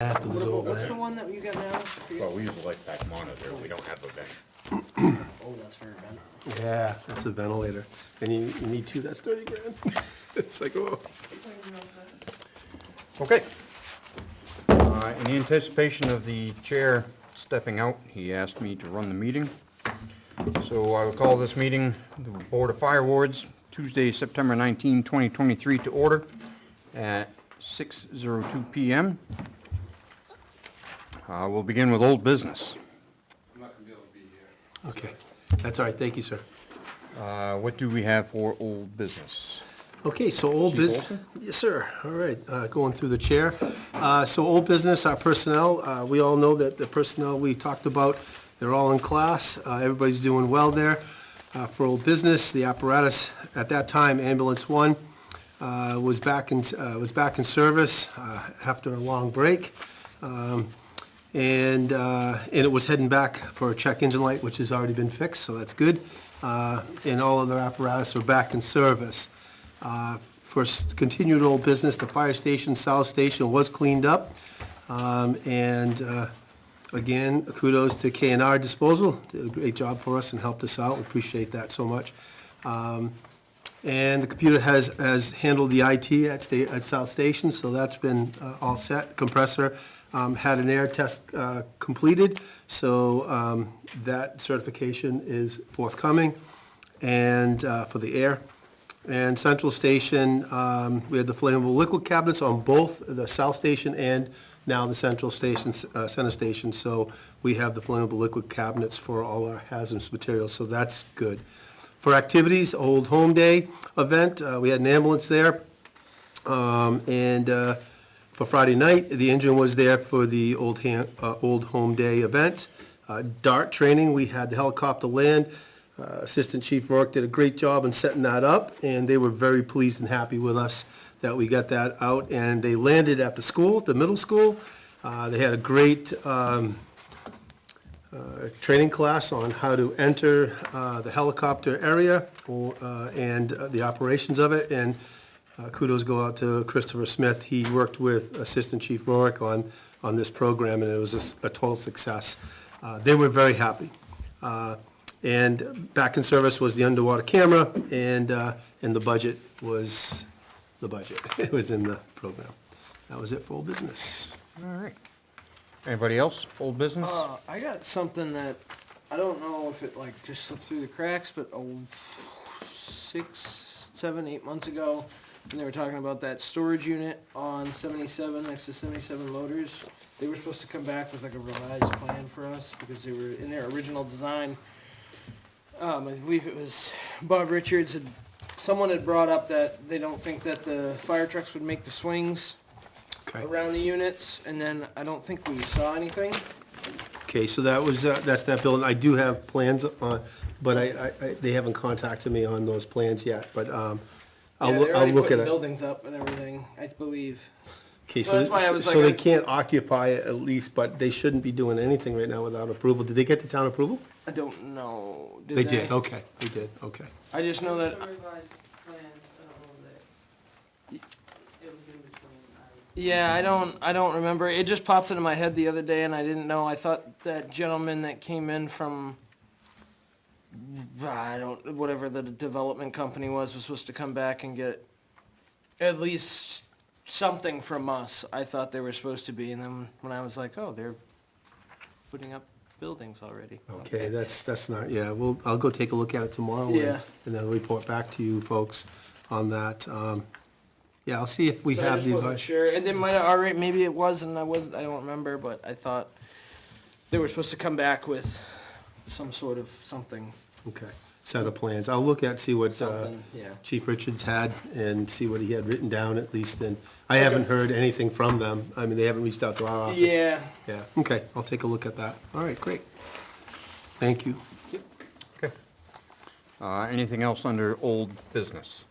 After this over What's there. the one that you got now? Well, we use a light pack monitor, we don't have a vent. Oh, that's for event. Yeah, that's a ventilator. And you need two, that's 30 grand. It's like, oh. Okay. In anticipation of the chair stepping out, he asked me to run the meeting. So I will call this meeting, the Board of Firewards, Tuesday, September 19, 2023, to order at 6:02 PM. We'll begin with old business. I'm not gonna be able to be here. Okay, that's all right, thank you, sir. What do we have for old business? Okay, so old Chief business. Olson? Yes, sir, all right, going through the chair. So old business, our personnel, we all know that the personnel we talked about, they're all in class, everybody's doing well there. For old business, the apparatus, at that time, ambulance one, was back in service after a long break. And it was heading back for a check engine light, which has already been fixed, so that's good. And all other apparatus are back in service. For continued old business, the fire station, South Station was cleaned up. Again, kudos to K&R Disposal, did a great job for us and helped us out, we appreciate that so much. And the computer has handled the IT at South Station, so that's been all set. Compressor had an air test completed, so that certification is forthcoming, and for the air. And Central Station, we had the flammable liquid cabinets on both the South Station and now the Central Station, Center Station, so we have the flammable liquid cabinets for all our hazardous materials, so that's good. For activities, Old Home Day event, we had an ambulance there. For Friday night, the engine was there for the Old Home Day event. DART training, we had the helicopter land. Assistant Chief Rourke did a great job in setting that up, and they were very pleased and happy with us that we got that out. And they landed at the school, the middle school. They had a great training class on how to enter the helicopter area and the operations of it. And kudos go out to Christopher Smith. He worked with Assistant Chief Rourke on this program, and it was a total success. They were very happy. And back in service was the underwater camera, and the budget was the budget. It was in the program. That was it for old business. All right. Anybody else, old business? I got something that, I don't know if it like just slipped through the cracks, but 6, 7, 8 months ago, when they were talking about that storage unit on 77, next to 77 Motors, they were supposed to come back with like a revised plan for us, because they were in their original design. I believe it was Bob Richards, someone had brought up that they don't think that the fire trucks would make the swings Okay. around the units, and then I don't think we saw anything. Okay, so that was, that's that building. I do have plans on, but they haven't contacted me on those plans yet, but I'll look at putting it. buildings up and everything, I believe. Okay, So that's why I was so like, they can't occupy it at least, but they shouldn't be doing anything right now without approval. Did they get the town approval? I don't know. They did, okay, they did, okay. I just know that, Some revised plans, I don't know that, it was in between, yeah, I don't remember. It just popped into my head the other day and I didn't know. I thought that gentleman that came in from, whatever the development company was supposed to come back and get at least something from us. I thought they were supposed to be, and then when I was like, oh, they're putting up buildings already. Okay, that's not, yeah, I'll go take a look at it tomorrow. Yeah. And then report back to you folks on that. Yeah, I'll see if we So I have just the wasn't advice. sure, and then might have already, maybe it was, and I don't remember, but I thought they were supposed to come back with some sort of something, Okay, set of plans. I'll look at, see what something, yeah. Chief Richards had and see what he had written down at least. And I haven't heard anything from them. I mean, they haven't reached out to our office. Yeah, Yeah, okay, I'll take a look at that. All right, great. Thank you. Okay. Anything else under old business?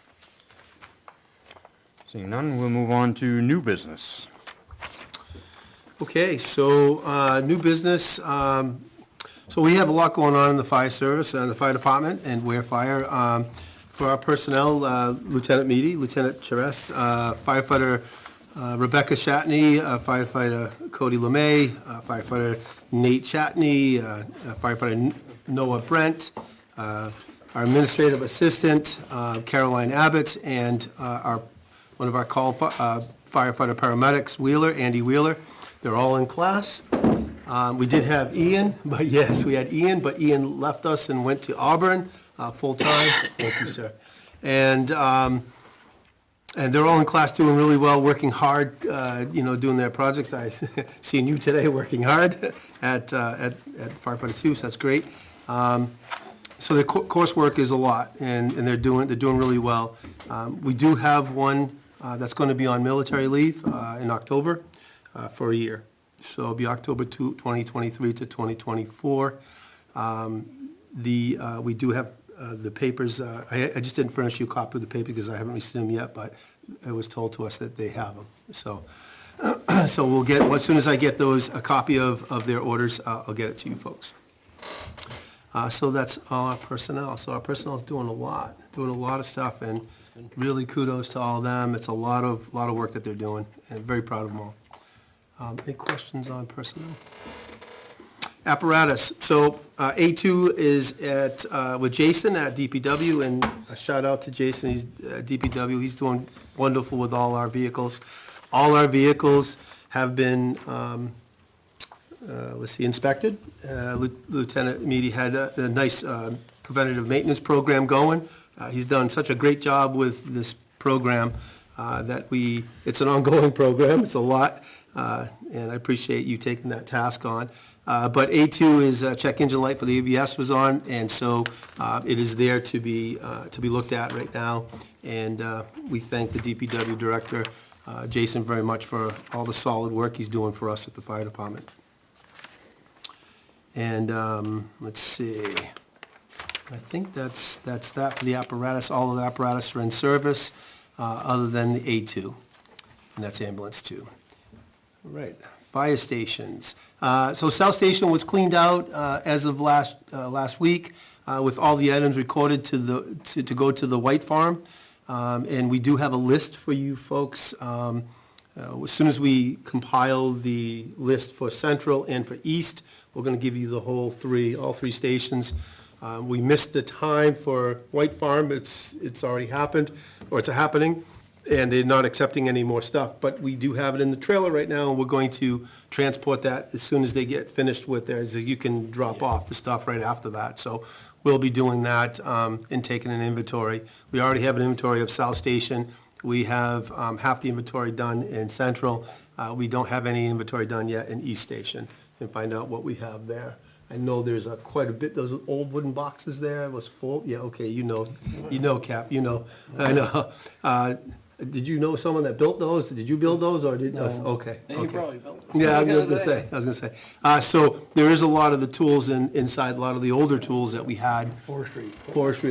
Seeing none, we'll move on to new business. Okay, so, new business, so we have a lot going on in the fire service and the fire department and Ware Fire. For our personnel, Lieutenant Meady, Lieutenant Cheres, firefighter Rebecca Shatney, firefighter Cody LeMay, firefighter Nate Shatney, firefighter Noah Brent, our administrative assistant Caroline Abbott, and one of our call firefighter paramedics, Wheeler, Andy Wheeler. They're all in class. We did have Ian, but yes, we had Ian, but Ian left us and went to Auburn full-time. Thank you, sir. And they're all in class doing really well, working hard, doing their projects. I seen you today working hard at Firefighter 2, so that's great. So their coursework is a lot, and they're doing really well. We do have one that's going to be on military leave in October for a year. So it'll be October 2023 to 2024. We do have the papers. I just didn't furnish you a copy of the paper because I haven't received them yet, but it was told to us that they have them. So, so we'll get, as soon as I get those, a copy of their orders, I'll get it to you folks. So that's all our personnel. So our personnel is doing a lot of stuff, and really kudos to all of them. It's a lot of work that they're doing, and very proud of them all. Any questions on personnel? Apparatus. So A2 is with Jason at DPW, and a shout out to Jason. He's at DPW. He's doing wonderful with all our vehicles. All our vehicles have been, inspected. Lieutenant Meady had a nice preventative maintenance program going. He's done such a great job with this program that it's an ongoing program. It's a lot. And I appreciate you taking that task on. But A2 is check engine light for the ABS was on, and so it is there to be looked at right now. And we thank the DPW director, Jason, very much for all the solid work he's doing for us at the fire department. And let's see. I think that's that for the apparatus. All of the apparatus are in service, other than the A2, and that's ambulance 2. All right, fire stations. So South Station was cleaned out as of last week with all the items recorded to go to the White Farm. And we do have a list for you folks. As soon as we compile the list for Central and for East, we're going to give you all three stations. We missed the time for White Farm. It's already happened, or it's happening. And they're not accepting any more stuff, but we do have it in the trailer right now, and we're going to transport that as soon as they get finished with theirs. You can drop off the stuff right after that, so we'll be doing that and taking an inventory. We already have an inventory of South Station. We have half the inventory done in Central. We don't have any inventory done yet in East Station, and find out what we have there. I know there's quite a bit, those old wooden boxes there, it was full. Yeah, okay, you know, Cap, I know. Did you know someone that built those? Did you build those, or did? No. Okay. Then you probably built them. Yeah, I was gonna say. So there is a lot of the tools inside, a lot of the older tools that we had. Forestry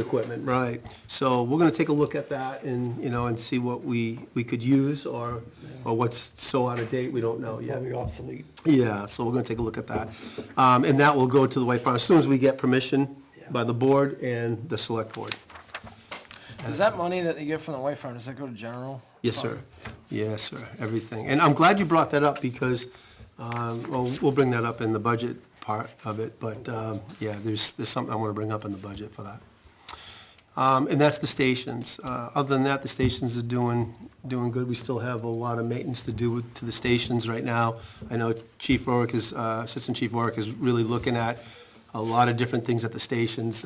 equipment, right. So we're gonna take a look at that and see what we could use, or what's so out of date, we don't know yet. Probably obsolete. Yeah, so we're gonna take a look at that. And that will go to the White Farm as soon as we get permission by the board and the select board. Is that money that you get from the White Farm, does that go to general? Yes, sir. Yes, sir, everything. And I'm glad you brought that up because, we'll bring that up in the budget part of it, but, yeah, there's something I want to bring up in the budget for that. And that's the stations. Other than that, the stations are doing good. We still have a lot of maintenance to do to the stations right now. I know Chief Rorick Assistant Chief Rorick is really looking at a lot of different things at the stations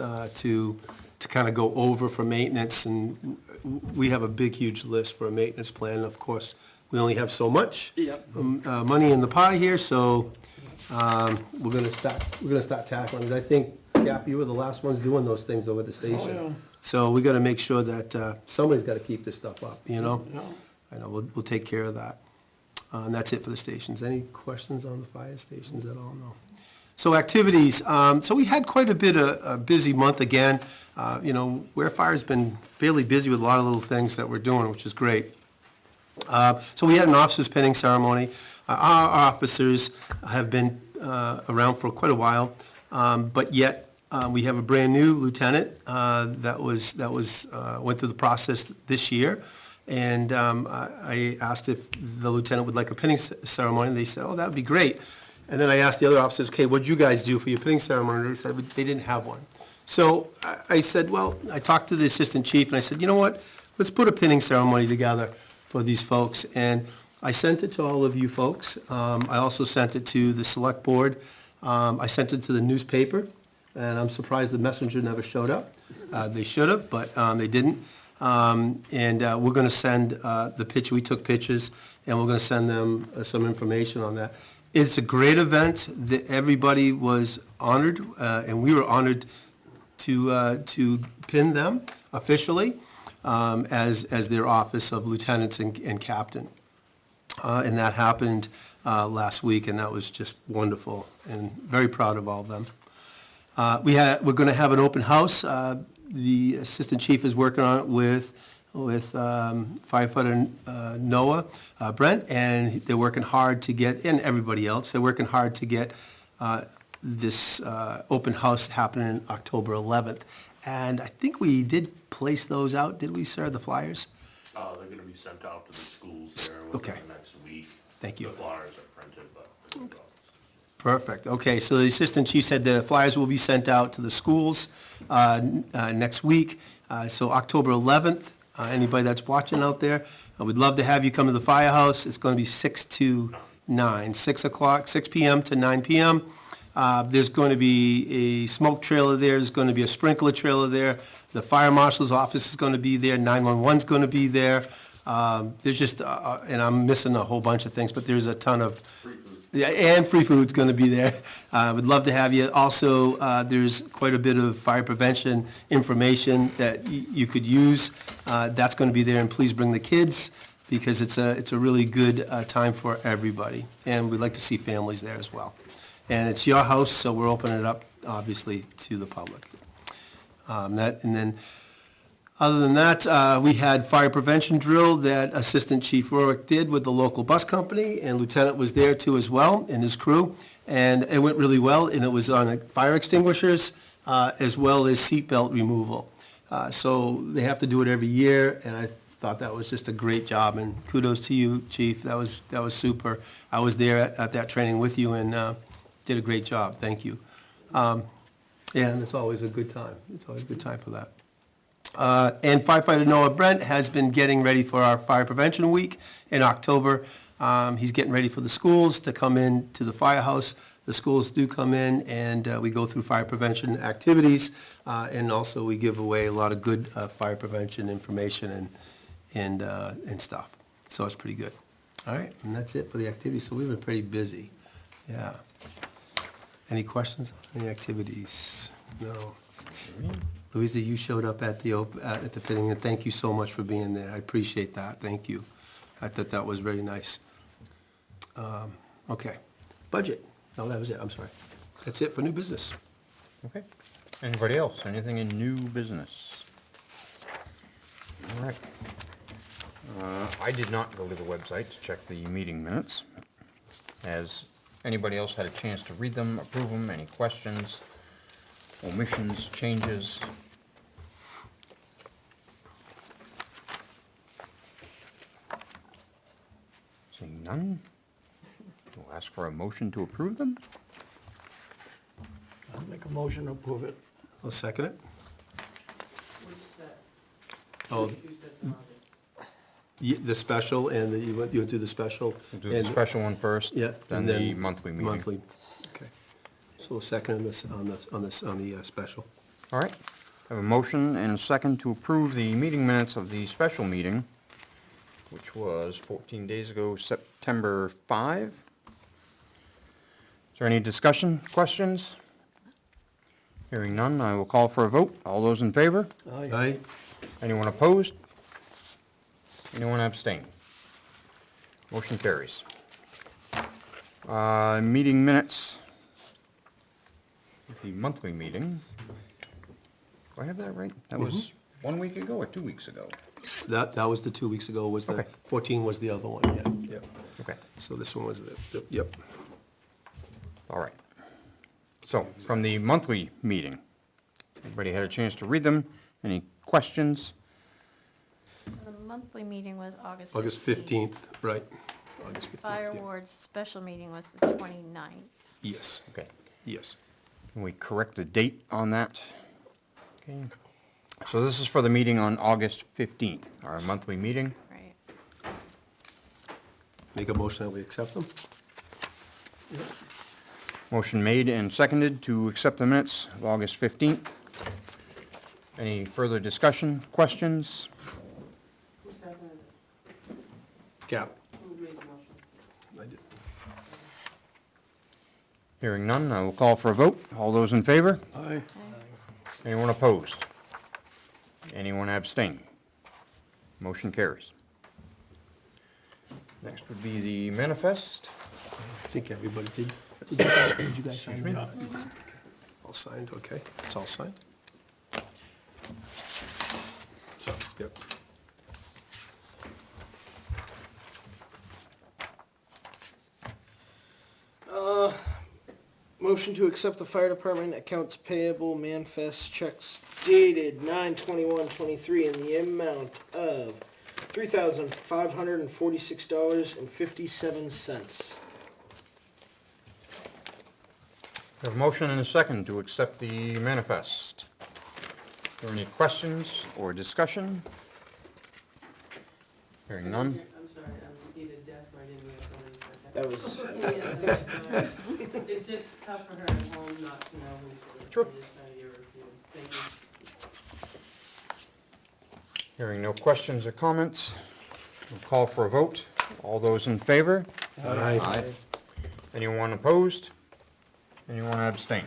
to kind of go over for maintenance, and we have a big, huge list for a maintenance plan. And of course, we only have so much money in the pie here, so we're gonna start tackling it. I think, Cap, you were the last ones doing those things over at the station. Oh, yeah. So we got to make sure that somebody's got to keep this stuff up. I know we'll take care of that. And that's it for the stations. Any questions on the fire stations at all? No. So activities, so we had quite a bit of a busy month again. Ware Fire's been fairly busy with a lot of little things that we're doing, which is great. So we had an officers pinning ceremony. Our officers have been around for quite a while, but yet we have a brand new lieutenant that went through the process this year. And I asked if the lieutenant would like a pinning ceremony, and they said, oh, that would be great. And then I asked the other officers, okay, what'd you guys do for your pinning ceremony? They said they didn't have one. So I said, well, I talked to the assistant chief, and I said, you know what? Let's put a pinning ceremony together for these folks. And I sent it to all of you folks. I also sent it to the select board. I sent it to the newspaper, and I'm surprised the messenger never showed up. They should have, but they didn't. And we're going to send the picture. We took pictures, and we're going to send them some information on that. It's a great event. Everybody was honored, and we were honored to pin them officially as their office of lieutenants and captain. And that happened last week, and that was just wonderful, and very proud of all of them. We're going to have an open house. The assistant chief is working on it with firefighter Noah Brent, and they're working hard to get, and everybody else, they're working hard to get this open house happening October 11th. And I think we did place those out, did we, sir, the flyers? They're gonna be sent out to the schools there within Okay. the next week. Thank you. The flyers are printed, but they're gonna go. Perfect. Okay, so the assistant chief said the flyers will be sent out to the schools next week. So October 11th, anybody that's watching out there, we'd love to have you come to the firehouse. It's going to be 6 to 9, 6 o'clock, 6 p.m. to 9 p.m. There's going to be a smoke trailer there. There's going to be a sprinkler trailer there. The fire marshal's office is going to be there. 911's going to be there. There's just, and I'm missing a whole bunch of things, but there's a ton of... Free food. Yeah, and free food's going to be there. Would love to have you. Also, there's quite a bit of fire prevention information that you could use. That's going to be there, and please bring the kids, because it's a really good time for everybody. And we'd like to see families there as well. And it's your house, so we're opening it up, obviously, to the public. And then, other than that, we had fire prevention drill that Assistant Chief Rorick did with the local bus company, and Lieutenant was there too as well, and his crew. And it went really well, and it was on fire extinguishers as well as seatbelt removal. So they have to do it every year, and I thought that was just a great job, and kudos to you, Chief. That was super. I was there at that training with you, and did a great job. Thank you. And it's always a good time. It's always a good time for that. And firefighter Noah Brent has been getting ready for our Fire Prevention Week in October. He's getting ready for the schools to come in to the firehouse. The schools do come in, and we go through fire prevention activities, and also we give away a lot of good fire prevention information and stuff. So it's pretty good. All right, and that's it for the activities. So we've been pretty busy. Yeah. Any questions on any activities? No. Louisa, you showed up at the fitting, and thank you so much for being there. I appreciate that. Thank you. I thought that was very nice. Okay. Budget. No, that was it. I'm sorry. That's it for new business. Okay. Anybody else? Anything in new business? All right. I did not go to the website to check the meeting minutes. Has anybody else had a chance to read them, approve them? Any questions, omissions, changes? Seeing none, we'll ask for a motion to approve them. I'll make a motion to approve it. I'll second it. Which set? Oh, Two sets of the special, and you'll do the special. We'll do the and- special one first. Yeah. Then and the monthly meeting. Monthly. Okay. So we'll second on the special. All right. I have a motion and a second to approve the meeting minutes of the special meeting, which was 14 days ago, September 5. Is there any discussion, questions? Hearing none, I will call for a vote. All those in favor? Aye. Anyone opposed? Anyone abstain? Motion carries. Meeting minutes. The monthly meeting. Do I have that right? That was 1 week ago or 2 weeks ago? That was the 2 weeks ago, was the, Okay. 14 was the other one, yeah. Okay, So this one was yep. all right. So, from the monthly meeting, everybody had a chance to read them? Any questions? The monthly meeting was August 15th. August 15th, right. August 15th, yeah. Firewards special meeting was the 29th. Yes, Okay. yes. Can we correct the date on that? Okay. So this is for the meeting on August 15th, our monthly meeting. Right. Make a motion that we accept them? Motion made and seconded to accept the minutes of August 15th. Any further discussion, questions? Who seconded it? Cap. Who made the motion? I did. Hearing none, I will call for a vote. All those in favor? Aye. Okay. Anyone opposed? Anyone abstain? Motion carries. Next would be the manifest. I think everybody did. Did you guys sign me? it? All signed, okay. It's all signed? So, yep. Motion to accept the fire department accounts payable manifest checks dated 9/21/23 in the amount of $3,546.57. We have a motion and a second to accept the manifest. Are there any questions or discussion? Hearing none. I'm sorry, I'm either deaf or I didn't hear somebody said that. That was, Yeah, that's fine. It's just tough for her at home not to know who she is. Sure. I'm just trying to hear her feel. Thank you. Hearing no questions or comments, we'll call for a vote. All those in favor? Aye. Anyone opposed? Anyone abstain?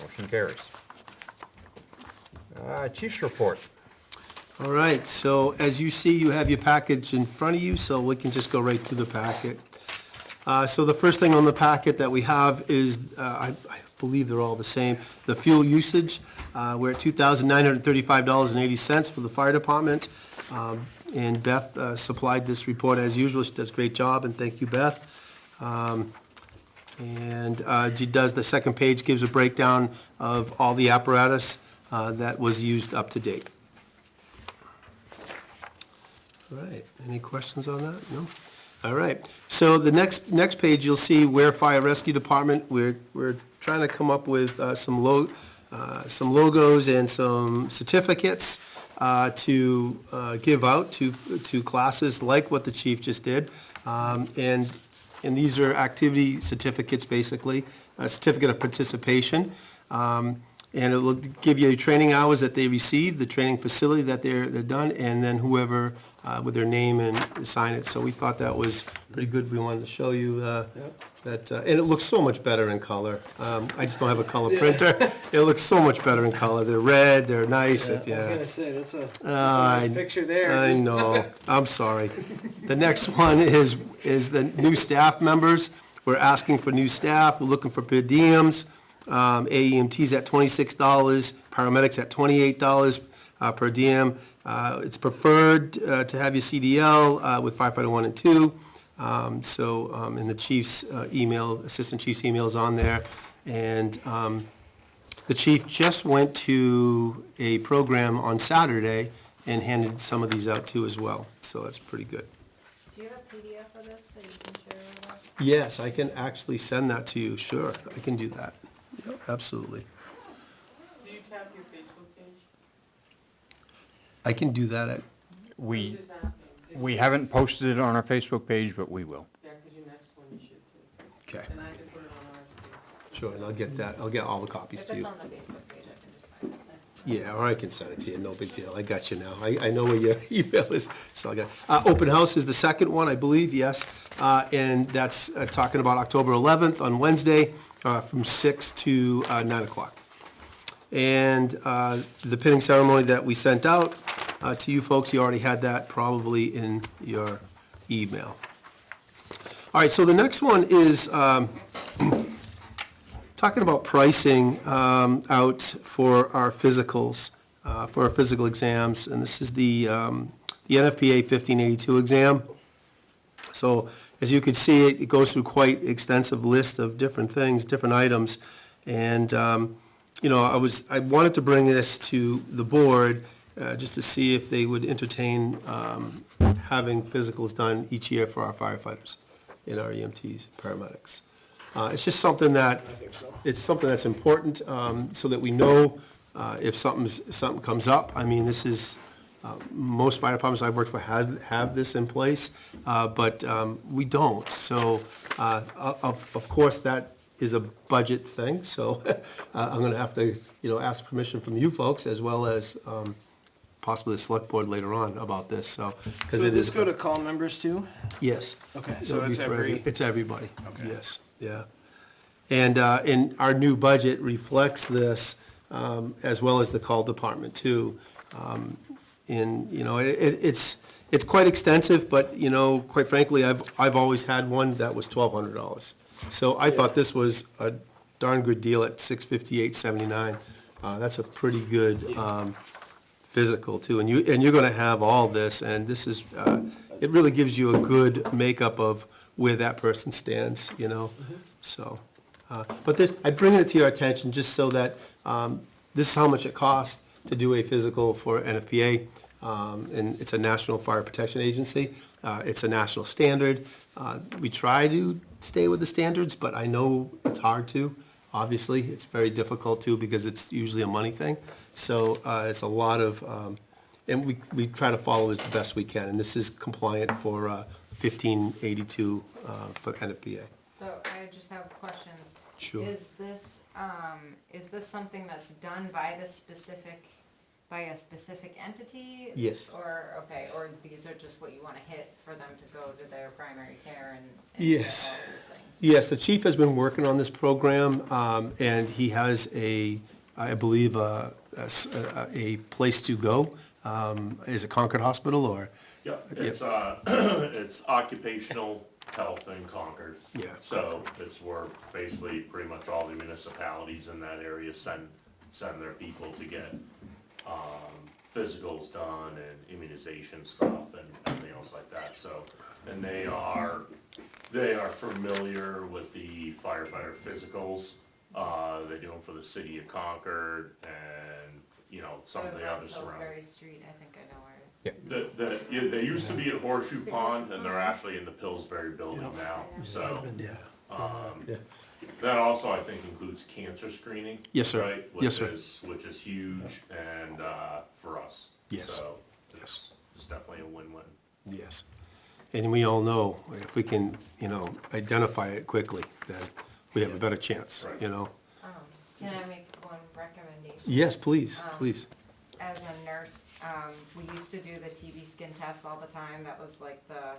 Motion carries. Chief's report. All right, so as you see, you have your package in front of you, so we can just go right through the packet. So the first thing on the packet that we have is, I believe they're all the same, the fuel usage. We're at $2,935.80 for the fire department. And Beth supplied this report as usual. She does a great job, and thank you, Beth. And she does, the second page gives a breakdown of all the apparatus that was used up to date. All right, any questions on that? No? All right, so the next page, you'll see where fire rescue department, we're trying to come up with some logos and some certificates to give out to classes like what the chief just did. And these are activity certificates, basically, a certificate of participation. And it will give you training hours that they received, the training facility that they're done, and then whoever with their name and sign it. So we thought that was pretty good. We wanted to show you that, and it looks so much better in color. I just don't have a color printer. It looks so much better in color. They're red, they're nice. I was Yeah. gonna say, that's a nice picture there. I know, I'm sorry. The next one is the new staff members. We're asking for new staff, we're looking for per diems. AEMTs at $26, paramedics at $28 per diem. It's preferred to have your CDL with firefighter 1 and 2. In the chief's email, assistant chief's email is on there. And the chief just went to a program on Saturday and handed some of these out too as well. So that's pretty good. Do you have a PDF of this that you can share with us? Yes, I can actually send that to you, sure, I can do that. Yep, absolutely. Do you tap your Facebook page? I can do that at, We, Just asking. we haven't posted it on our Facebook page, but we will. Yeah, because your next one you should too. okay, And I can put it on ours too. sure, and I'll get that, I'll get all the copies If to it's you. on the Facebook page, I can just find it. Yeah, or I can send it to you, no big deal, I got you now, I know where your email is, so I got, open house is the second one, I believe, yes, and that's talking about October 11th on Wednesday, from 6 to 9 o'clock. And the pinning ceremony that we sent out to you folks, you already had that probably in your email. All right, so the next one is talking about pricing out for our physicals, for our physical exams, and this is the NFPA 1582 exam. So as you can see, it goes through quite extensive list of different things, different items. And, I wanted to bring this to the board just to see if they would entertain having physicals done each year for our firefighters and our EMTs, paramedics. It's just something that, it's something that's important, so that we know if something comes up. I mean, this is, most fire departments I've worked for have this in place, but we don't. So, of course, that is a budget thing, so I'm gonna have to, ask permission from you folks as well as possibly the select board later on about this, so, because So it this is. go to call members too? Yes. Okay, It'll so be it's for every, It's everybody, Okay. yes, yeah. And our new budget reflects this, as well as the call department too. It's quite extensive, but, quite frankly, I've always had one that was $1,200. So I thought this was a darn good deal at $658.79. That's a pretty good physical too, and you're gonna have all this, and this is, it really gives you a good makeup of where that person stands, so. But this, I bring it to your attention just so that, this is how much it costs to do a physical for NFPA. And it's a National Fire Protection Agency. It's a national standard. We try to stay with the standards, but I know it's hard to. Obviously, it's very difficult to because it's usually a money thing. So it's a lot of, and we try to follow as best we can. And this is compliant for 1582 for NFPA. So I just have questions. Sure. Is this something that's done by a specific entity? Yes. Or these are just what you wanna hit for them to go to their primary care and Yes. all these things? Yes, the chief has been working on this program, and he has I believe, a place to go. Is it Concord Hospital or? Yeah, it's occupational health in Concord. Yeah. So it's where basically pretty much all the municipalities in that area send their people to get, physicals done and immunization stuff and everything else like that, so. And they are familiar with the firefighter physicals. They do them for the city of Concord and, some of the other surrounding. Pillsbury Street, I think I know where. They used to be at Horseshoe Pond, and they're actually in the Pillsbury building now, so. Yeah. That also, I think, includes cancer screening. Yes, sir. Right? Yes, sir. Which is huge, and, for us. Yes. So, Yes. it's definitely a win-win. Yes. And we all know, if we can, identify it quickly, then we have a better chance, Right. Can I make one recommendation? Yes, please, please. As a nurse, we used to do the TB skin test all the time. That was like the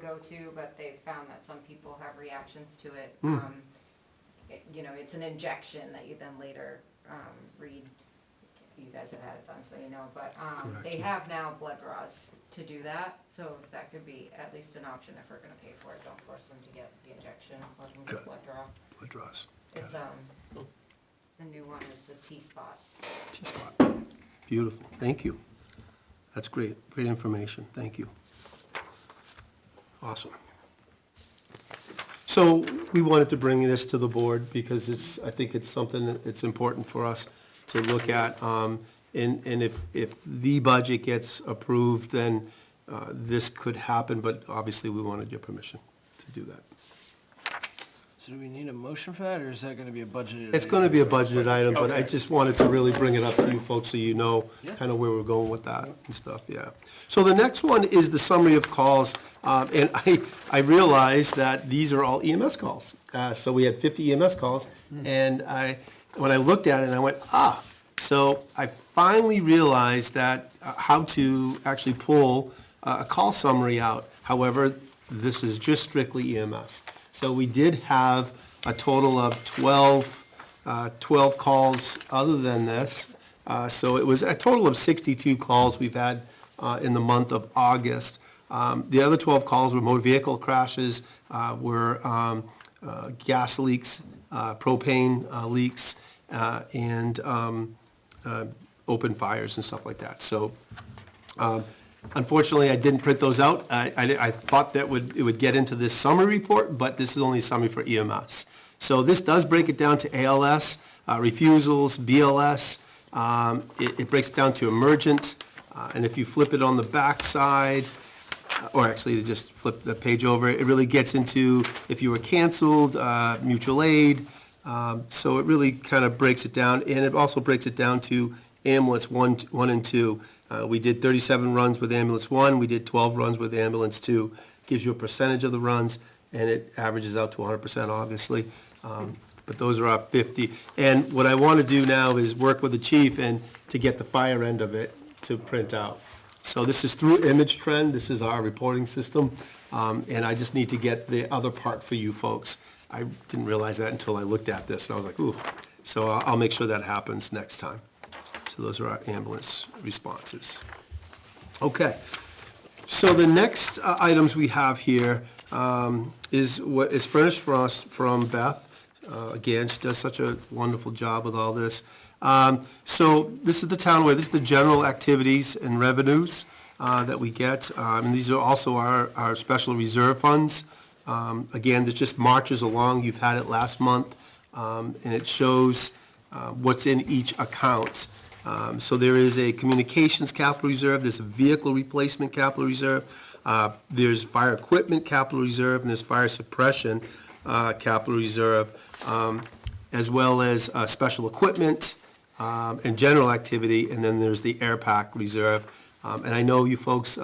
go-to, but they found that some people have reactions to it. It's an injection that you then later read. You guys have had it done, so you know. But they have now blood draws to do that, so if that could be at least an option if we're going to pay for it. Don't force them to get the injection. Let them Good. get blood draw. Blood draws. It's the new one is the T-spot. T-spot. Beautiful, thank you. That's great, great information, thank you. Awesome. So we wanted to bring this to the board because I think it's something that's important for us to look at. And if the budget gets approved, then this could happen, but obviously we wanted your permission to do that. so do we need a motion for that, or is that gonna be a budgeted? It's gonna be a budgeted item, but I Okay. just wanted to really bring it up to you folks so you know Yeah. kind of where we're going with that and stuff, yeah. So the next one is the summary of calls, and I realized that these are all EMS calls. So we had 50 EMS calls, and when I looked at it, I went, so I finally realized that how to actually pull a call summary out. However, this is just strictly EMS. So we did have a total of 12 calls other than this. So it was a total of 62 calls we've had in the month of August. The other 12 calls were motor vehicle crashes, were gas leaks, propane leaks, and open fires and stuff like that. So unfortunately, I didn't print those out. I thought that it would get into this summary report, but this is only a summary for EMS. So this does break it down to ALS, refusals, BLS, It breaks it down to emergent, and if you flip it on the back side, or actually just flip the page over, it really gets into if you were canceled, mutual aid. So it really kind of breaks it down, and it also breaks it down to ambulance 1 and 2. We did 37 runs with ambulance 1, we did 12 runs with ambulance 2. Gives you a percentage of the runs, and it averages out to 100%, obviously. But those are up 50. And what I want to do now is work with the chief and to get the fire end of it to print out. So this is through Image Trend, this is our reporting system, and I just need to get the other part for you folks. I didn't realize that until I looked at this, and I was like, ooh. So I'll make sure that happens next time. So those are our ambulance responses. Okay, so the next items we have here is what is furnished for us from Beth. Again, she does such a wonderful job with all this. So this is the townwide, this is the general activities and revenues that we get. And these are also our special reserve funds. Again, this just marches along. You've had it last month, and it shows what's in each account. So there is a communications capital reserve, there's a vehicle replacement capital reserve, there's fire equipment capital reserve, and there's fire suppression capital reserve, as well as special equipment and general activity, and then there's the air pack reserve. And I know you folks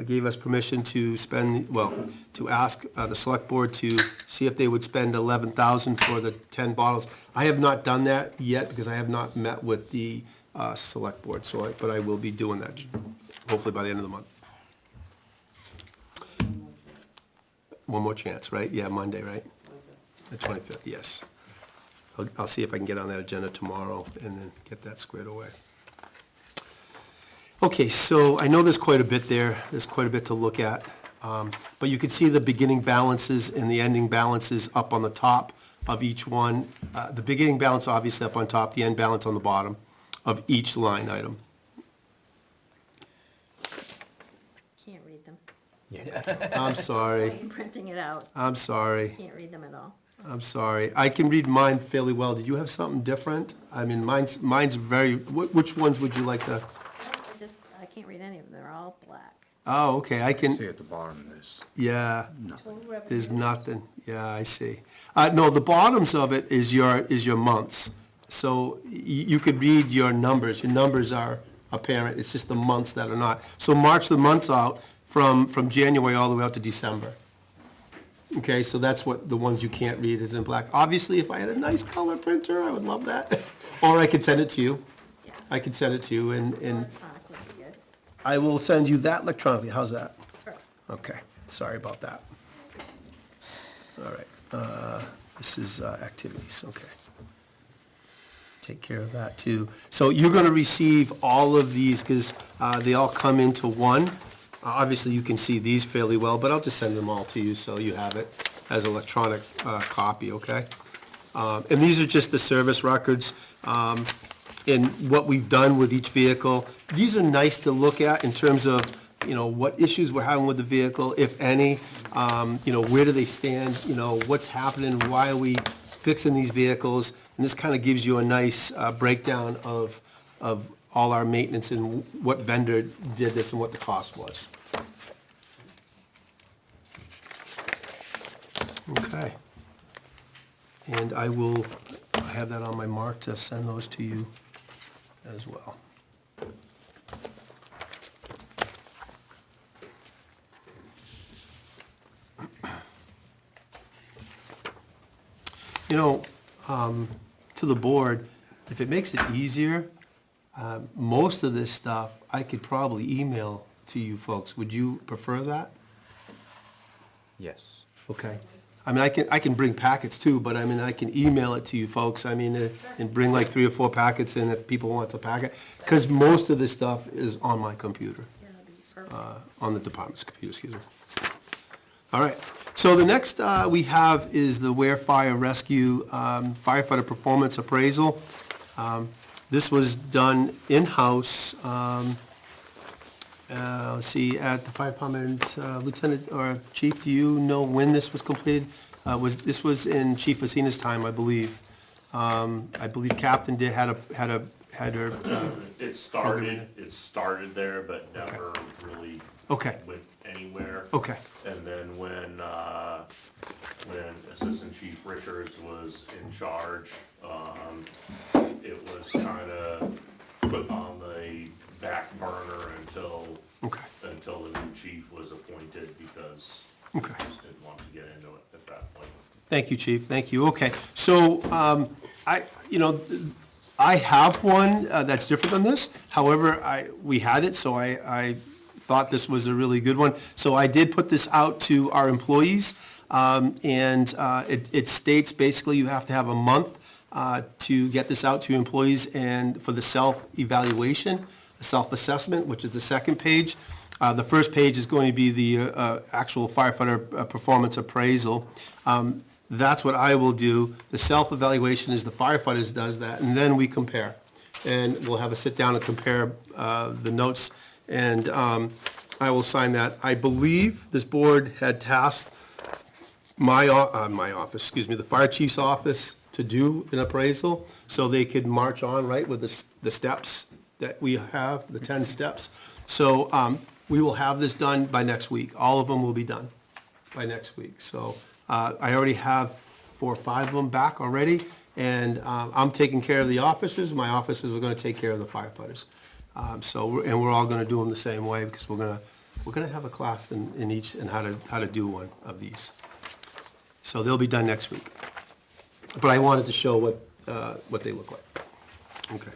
gave us permission to spend, well, to ask the select board to see if they would spend $11,000 for the 10 bottles. I have not done that yet because I have not met with the select board, so but I will be doing that hopefully by the end of the month. One more chance, right? Yeah, Monday, right? The 25th, yes. I'll see if I can get on that agenda tomorrow and then get that squared away. Okay, so I know there's quite a bit there. There's quite a bit to look at. But you can see the beginning balances and the ending balances up on the top of each one. The beginning balance obviously up on top, the end balance on the bottom of each line item. Can't read them. I'm sorry. I'm printing it out. I'm sorry. Can't read them at all. I'm sorry. I can read mine fairly well. Did you have something different? I mean, mine's very, which ones would you like to? I can't read any of them. They're all black. Oh, okay, I can, See at the bottom of this. yeah, Total revenue. there's nothing. Yeah, I see. No, the bottoms of it is your months. So you could read your numbers. Your numbers are apparent. It's just the months that are not. So march the months out from January all the way out to December. Okay, so that's what the ones you can't read is in black. Obviously, if I had a nice color printer, I would love that. Or I could send it to you. Yeah. I could send it to you, and Electronic would be good. I will send you that electronically. How's that? Perfect. Okay, sorry about that. All right, this is activities, okay. Take care of that too. So you're gonna receive all of these, because they all come into one. Obviously, you can see these fairly well, but I'll just send them all to you so you have it as electronic copy, okay? And these are just the service records and what we've done with each vehicle. These are nice to look at in terms of, you know, what issues we're having with the vehicle, if any. You know, where do they stand, you know, what's happening, why are we fixing these vehicles? And this kind of gives you a nice breakdown of all our maintenance and what vendor did this and what the cost was. Okay. And I have that on my mark to send those to you as well. You know, to the board, if it makes it easier, most of this stuff I could probably email to you folks. Would you prefer that? Yes. Okay. I mean, I can bring packets too, but I mean, I can email it to you folks. I mean, and bring like 3 or 4 packets in if people want to pack it. Because most of this stuff is on my computer, Yeah, that'd be perfect. on the department's computer, excuse me. All right. So the next we have is the Ware Fire Rescue Firefighter Performance Appraisal. This was done in-house, let's see, at the fire department. Lieutenant or Chief, do you know when this was completed? This was in Chief Messina's time, I believe. I believe Captain had a had her, It started there, but never really okay, went anywhere. okay, And then when Assistant Chief Richards was in charge, it was kinda put on the back burner until okay, the new chief was appointed, because okay. I just didn't want to get into it at that point. Thank you, Chief, thank you, okay. So, I have one that's different than this. However, we had it, so I thought this was a really good one. So I did put this out to our employees, and it states basically you have to have a month to get this out to employees and for the self-evaluation, self-assessment, which is the second page. The first page is going to be the actual firefighter performance appraisal. That's what I will do. The self-evaluation is the firefighters does that, and then we compare. And we'll have a sit-down and compare the notes, and I will sign that. I believe this board had tasked my office, the fire chief's office, to do an appraisal, so they could march on, right, with the steps that we have, the 10 steps. So we will have this done by next week. All of them will be done by next week. So I already have 4 or 5 of them back already, and I'm taking care of the officers. My officers are gonna take care of the firefighters. And we're all gonna do them the same way, because we're gonna have a class in each, and how to do one of these. So they'll be done next week. But I wanted to show what they look like. Okay.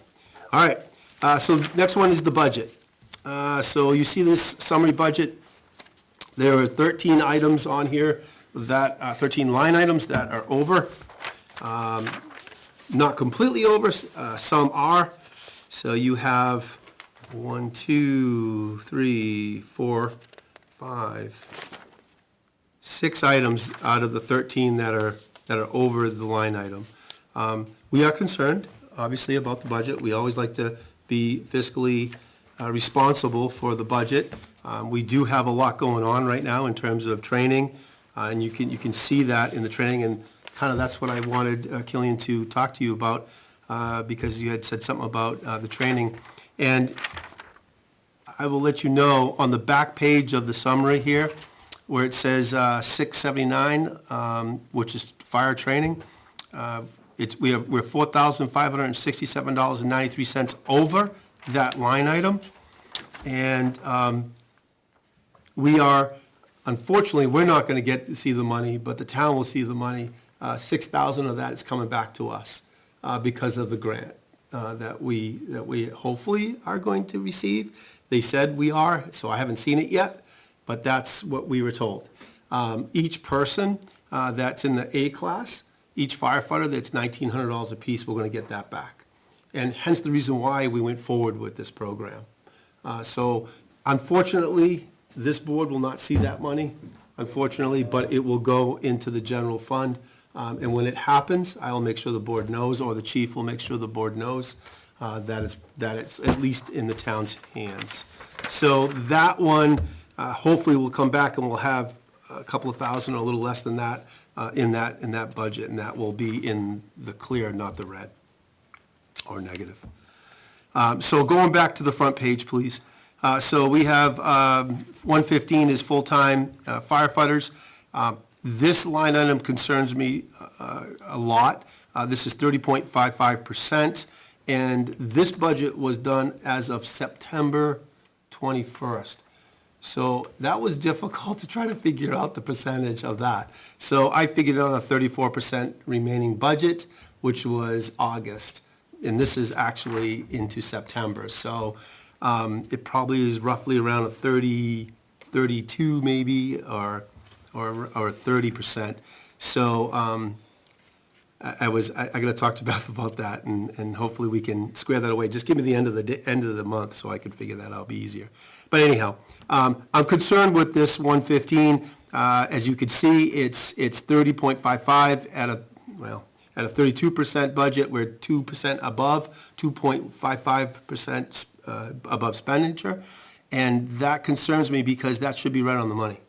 All right. So next one is the budget. So you see this summary budget. There are 13 items on here that, 13 line items that are over. Not completely over, some are. So you have 1, 2, 3, 4, 5, 6 items out of the 13 that are over the line item. We are concerned, obviously, about the budget. We always like to be fiscally responsible for the budget. We do have a lot going on right now in terms of training, and you can see that in the training, and kind of that's what I wanted Killian to talk to you about, because you had said something about the training. And I will let you know, on the back page of the summary here, where it says 679, which is fire training, we're $4,567.93 over that line item. And we are, unfortunately, we're not going to get to see the money, but the town will see the money. 6,000 of that is coming back to us because of the grant that we hopefully are going to receive. They said we are, so I haven't seen it yet, but that's what we were told. Each person that's in the A class, each firefighter, that's $1,900 apiece, we're going to get that back. And hence the reason why we went forward with this program. So unfortunately, this board will not see that money, unfortunately, but it will go into the general fund. And when it happens, I'll make sure the board knows, or the chief will make sure the board knows that it's at least in the town's hands. So that one, hopefully will come back, and we'll have a couple of thousand or a little less than that in that budget, and that will be in the clear, not the red or negative. So going back to the front page, please. So we have 115 is full-time firefighters. This line item concerns me a lot. This is 30.55%, and this budget was done as of September 21st. So that was difficult to try to figure out the percentage of that. So I figured it on a 34% remaining budget, which was August. And this is actually into September. So it probably is roughly around a 32 maybe, or 30%. So I gotta talk to Beth about that, and hopefully we can square that away. Just give me the end of the month so I can figure that out, it'll be easier. But anyhow, I'm concerned with this 115. As you can see, it's 30.55 at a 32% budget. We're 2% above, 2.55% above expenditure, and that concerns me because that should be right on the money.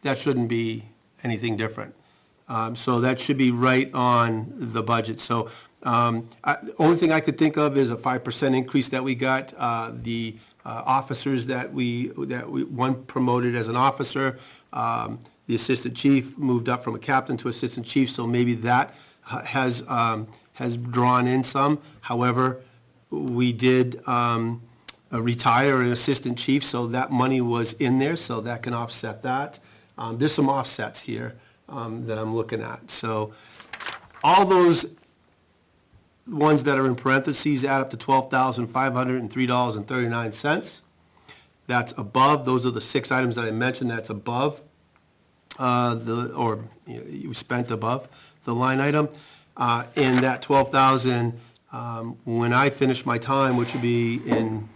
That shouldn't be anything different. So that should be right on the budget. So only thing I could think of is a 5% increase that we got. The officers that one promoted as an officer, the assistant chief moved up from a captain to assistant chief, so maybe that has drawn in some. However, we did retire an assistant chief, so that money was in there, so that can offset that. There's some offsets here that I'm looking at. So all those ones that are in parentheses add up to $12,503.39. That's above, those are the 6 items that I mentioned, that's above you spent above the line item. And that 12,000, when I finish my time, which would be in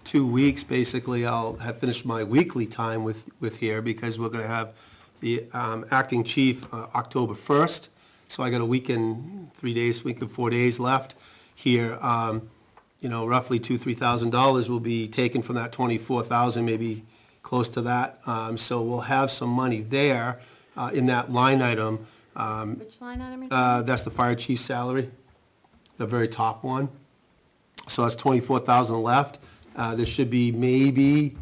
2 weeks, basically, I'll have finished my weekly time with here, because we're gonna have the acting chief October 1st. So I got a week and 3 days, week and 4 days left here. Roughly $2,000-3,000 will be taken from that 24,000, maybe close to that. So we'll have some money there in that line item. Which line item again? That's the fire chief's salary, the very top one. So that's 24,000 left. There should be maybe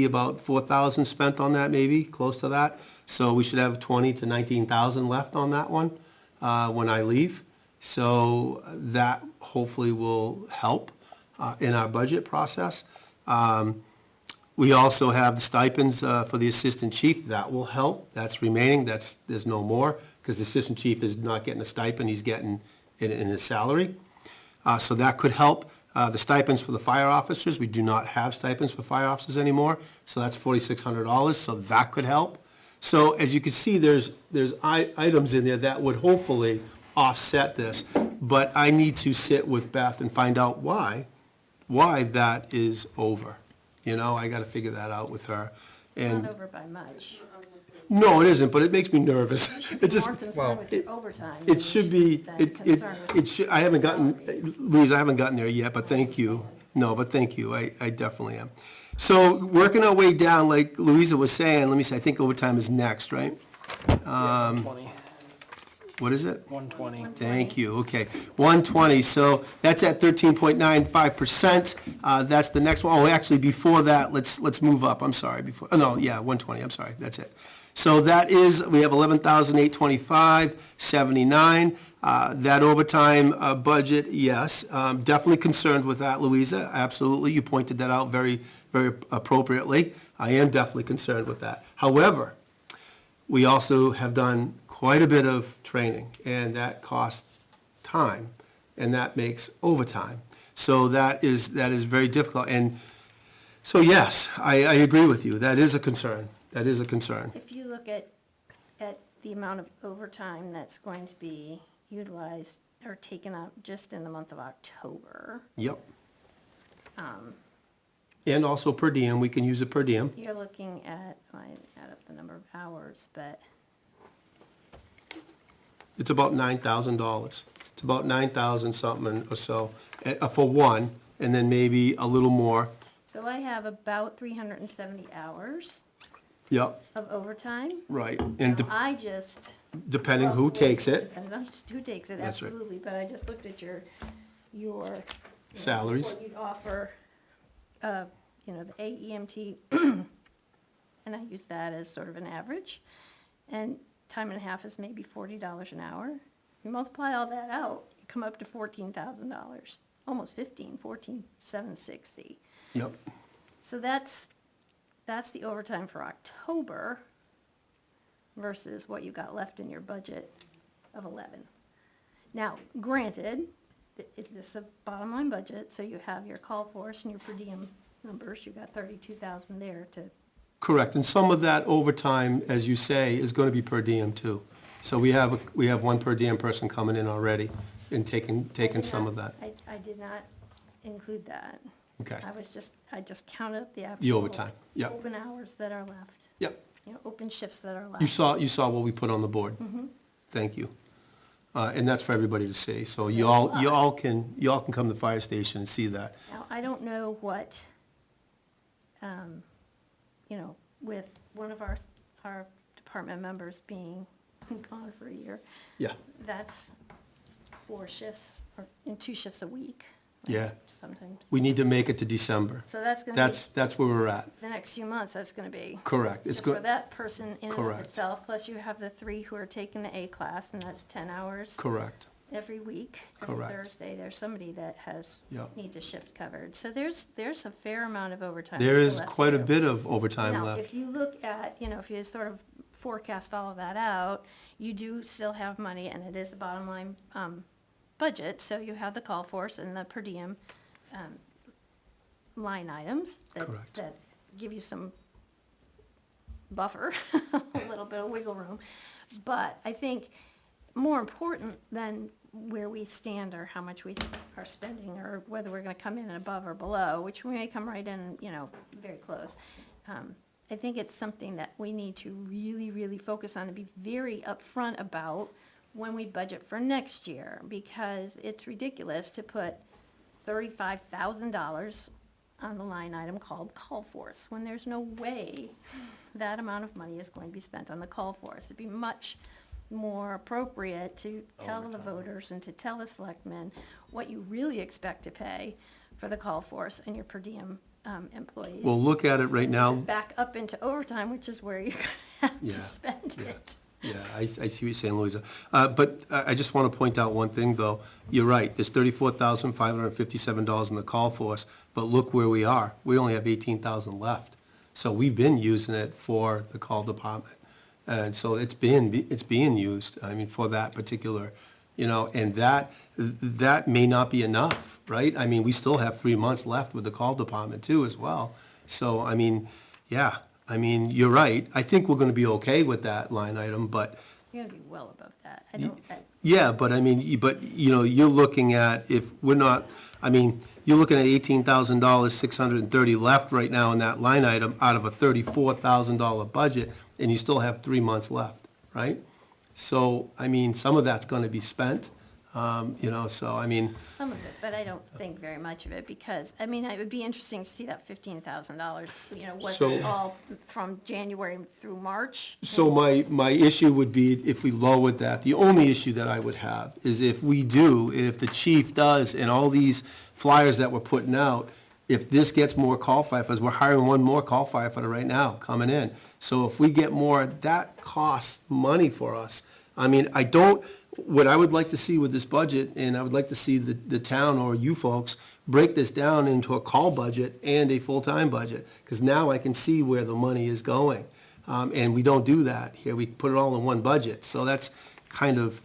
about 4,000 spent on that, maybe, close to that. So we should have 20 to 19,000 left on that one when I leave. So that hopefully will help in our budget process. We also have the stipends for the assistant chief. That will help. That's remaining. There's no more, because the assistant chief is not getting a stipend. He's getting it in his salary. So that could help. The stipends for the fire officers, we do not have stipends for fire officers anymore, so that's $4,600, so that could help. So as you can see, there's items in there that would hopefully offset this, but I need to sit with Beth and find out why that is over. I gotta figure that out with her. It's And not over by much. no, it isn't, but it makes me nervous. You should It be just, more concerned with your overtime. it should be, than concerned with it should, I haven't gotten, Louise, I haven't gotten there yet, but thank you. No, but thank you, I definitely am. So working our way down, like Louisa was saying, let me see, I think overtime is next, right? 120. What is it? 120. Thank you, okay. 120, so that's at 13.95%. That's the next one. Oh, actually, before that, let's move up, I'm sorry, 120, I'm sorry, that's it. So that is, we have 11,825.79. That overtime budget, yes, definitely concerned with that, Louisa, absolutely. You pointed that out very, very appropriately. I am definitely concerned with that. However, we also have done quite a bit of training, and that costs time, and that makes overtime. So that is very difficult. And so, yes, I agree with you. That is a concern. That is a concern. If you look at the amount of overtime that's going to be utilized or taken up just in the month of October, Yep. And also per diem, we can use it per diem. you're looking at, I add up the number of hours, but It's about $9,000. It's about 9,000 something or so for one, and then maybe a little more. so I have about 370 hours Yep, of overtime. right. And I just. depending who takes it, Depends on who takes it, That's right. absolutely, but I just looked at your Salaries. What you'd offer, the AEMT, and I use that as sort of an average, and time and a half is maybe $40 an hour. You multiply all that out, you come up to $14,000, almost 15, 14,760. yep. So that's the overtime for October versus what you got left in your budget of 11. Now, granted, this is a bottom line budget, so you have your call force and your per diem numbers, you got 32,000 there to, Correct, and some of that overtime, as you say, is going to be per diem too. So we have one per diem person coming in already and taking some of that. I did not include that. Okay, I just counted up the the actual overtime, yep, open hours that are left, yep. open shifts that are left. You saw what we put on the board. Thank you. And that's for everybody to see, so you all can come to the fire station and see that. Now, I don't know what, with one of our department members being gone for a year. Yeah, That's 4 shifts, or in 2 shifts a week. yeah. Sometimes. We need to make it to December. So that's gonna be, That's where we're at. the next few months, that's gonna be. Correct. It's Just for good. that person in and of Correct. itself, plus you have the 3 who are taking the A class, and that's 10 hours Correct. every week. Every Correct. Thursday, there's somebody that has, Yep. needs a shift covered. So there's a fair amount of overtime. There is still left quite to a do. bit of overtime Now, left. if you look at, if you sort of forecast all of that out, you do still have money, and it is the bottom line budget, so you have the call force and the per diem line items Correct. that give you some buffer, a little bit of wiggle room. But I think more important than where we stand or how much we are spending, or whether we're gonna come in above or below, which we may come right in, very close. I think it's something that we need to really, really focus on and be very upfront about when we budget for next year, because it's ridiculous to put $35,000 on the line item called call force, when there's no way that amount of money is going to be spent on the call force. It'd be much more appropriate to tell the voters and to tell the selectmen what you really expect to pay for the call force and your per diem employees. We'll look at it right now. Back up into overtime, which is where you're gonna have Yeah, to spend yeah. it. Yeah, I see what you're saying, Louisa. But I just want to point out one thing, though. You're right, there's $34,557 in the call force, but look where we are. We only have 18,000 left. So we've been using it for the call department. And so it's being used, I mean, for that particular, and that may not be enough, right? I mean, we still have 3 months left with the call department too as well. So, I mean, yeah, I mean, you're right. I think we're gonna be okay with that line item, but, You're gonna be well above that. I don't, yeah, but I mean, you're looking at, if we're not, I mean, you're looking at $18,000, 630 left right now in that line item out of a $34,000 budget, and you still have 3 months left, right? So, I mean, some of that's gonna be spent, so, I mean, some of it, but I don't think very much of it, because, I mean, it would be interesting to see that $15,000, was So- it all from January through March? so my issue would be if we lowered that. The only issue that I would have is if the chief does, and all these flyers that we're putting out, if this gets more call firefighters, we're hiring one more call firefighter right now coming in. So if we get more, that costs money for us. I mean, what I would like to see with this budget, and I would like to see the town or you folks break this down into a call budget and a full-time budget, because now I can see where the money is going. And we don't do that here. We put it all in one budget. So that's kind of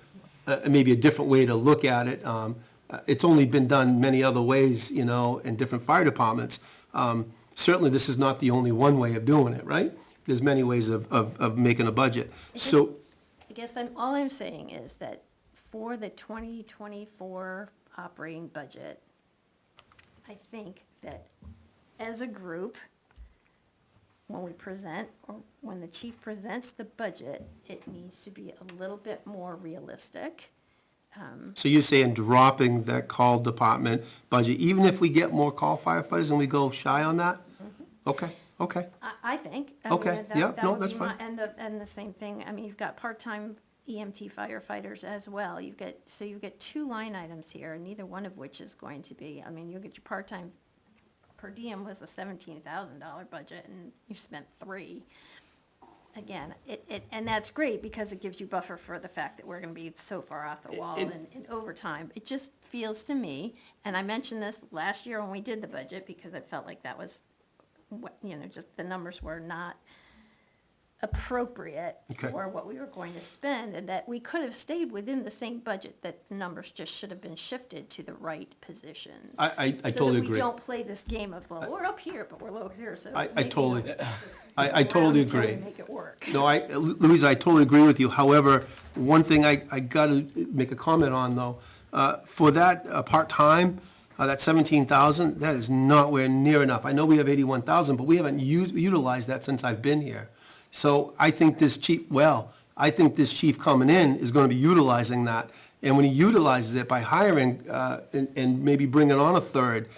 maybe a different way to look at it. It's only been done many other ways, in different fire departments. Certainly, this is not the only one way of doing it, right? There's many ways of making a budget. So, I guess all I'm saying is that for the 2024 operating budget, I think that as a group, when we present, or when the chief presents the budget, it needs to be a little bit more realistic. so you're saying dropping that call department budget, even if we get more call firefighters and we go shy on that? Okay, okay. I think. I mean, Okay, that- yeah, that no, would that's be my- fine. And the same thing, I mean, you've got part-time EMT firefighters as well. You've got 2 line items here, neither one of which is going to be, I mean, you'll get your part-time, per diem was a $17,000 budget, and you've spent 3. Again, and that's great, because it gives you buffer for the fact that we're gonna be so far off the wall in overtime. It just feels to me, and I mentioned this last year when we did the budget, because I felt like that was what, just the numbers were not appropriate Okay. for what we were going to spend, and that we could have stayed within the same budget, that the numbers just should have been shifted to the right positions. I So totally that we agree. don't play this game of, well, we're up here, but we're low here, so. I make, totally, I round totally until we agree. Make it work. No, Louise, I totally agree with you. However, one thing I gotta make a comment on, though, for that part-time, that 17,000, that is nowhere near enough. I know we have 81,000, but we haven't utilized that since I've been here. So I think this chief coming in is gonna be utilizing that. And when he utilizes it by hiring, and maybe bringing on a third,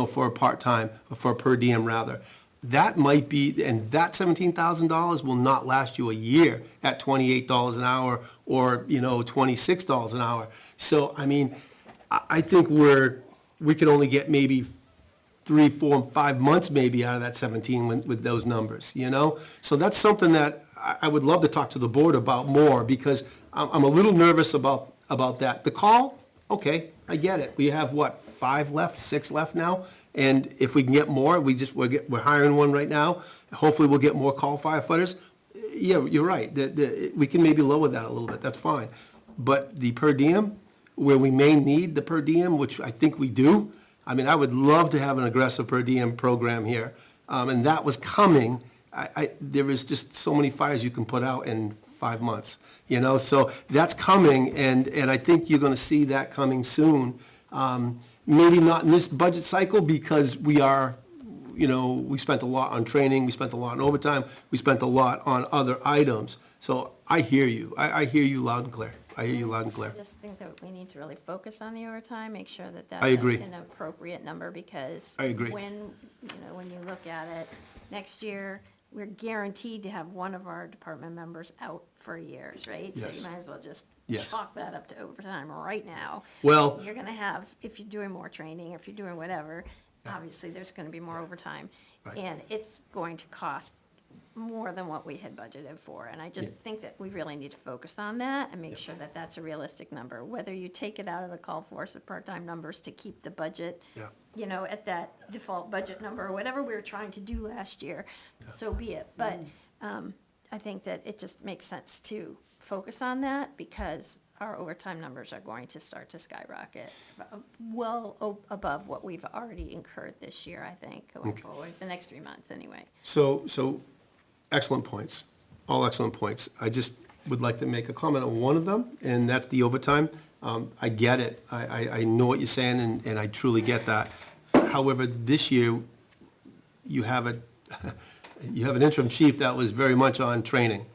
for a part-time, for a per diem rather, that might be, and that $17,000 will not last you a year at $28 an hour or, $26 an hour. So, I mean, I think we can only get maybe 3, 4, 5 months maybe out of that 17 with those numbers, So that's something that I would love to talk to the board about more, because I'm a little nervous about that. The call, okay, I get it. We have, 5 left, 6 left now? And if we can get more, we're hiring one right now. Hopefully we'll get more call firefighters. Yeah, you're right. We can maybe lower that a little bit, that's fine. But the per diem, where we may need the per diem, which I think we do, I mean, I would love to have an aggressive per diem program here. And that was coming. There is just so many fires you can put out in 5 months, so that's coming, and I think you're gonna see that coming soon. Maybe not in this budget cycle, because we spent a lot on training, we spent a lot on overtime, we spent a lot on other items. So I hear you, I hear you loud and clear, I hear you loud and clear. I just think that we need to really focus on the overtime, make sure that I that's agree. an appropriate number, because I agree. when you look at it, next year, we're guaranteed to have one of our department members out for years, right? So Yes. you might as well just Yes. chalk that up to overtime right now. Well- You're gonna have, if you're doing more training, if you're doing whatever, obviously, there's gonna be more overtime. Right. And it's going to cost more than what we had budgeted for. And I just Yeah. think that we really need to focus on that and make sure that that's a realistic number. Whether you take it out of the call force of part-time numbers to keep the budget, Yeah. at that default budget number, or whatever we were trying to do last year, so be it. But I think that it just makes sense to focus on that, because our overtime numbers are going to start to skyrocket above what we've already incurred this year, I think, going forward, the next 3 months anyway. So, excellent points, all excellent points. I just would like to make a comment on one of them, and that's the overtime. I get it, I know what you're saying, and I truly get that. However, this year, you have an interim chief that was very much on training,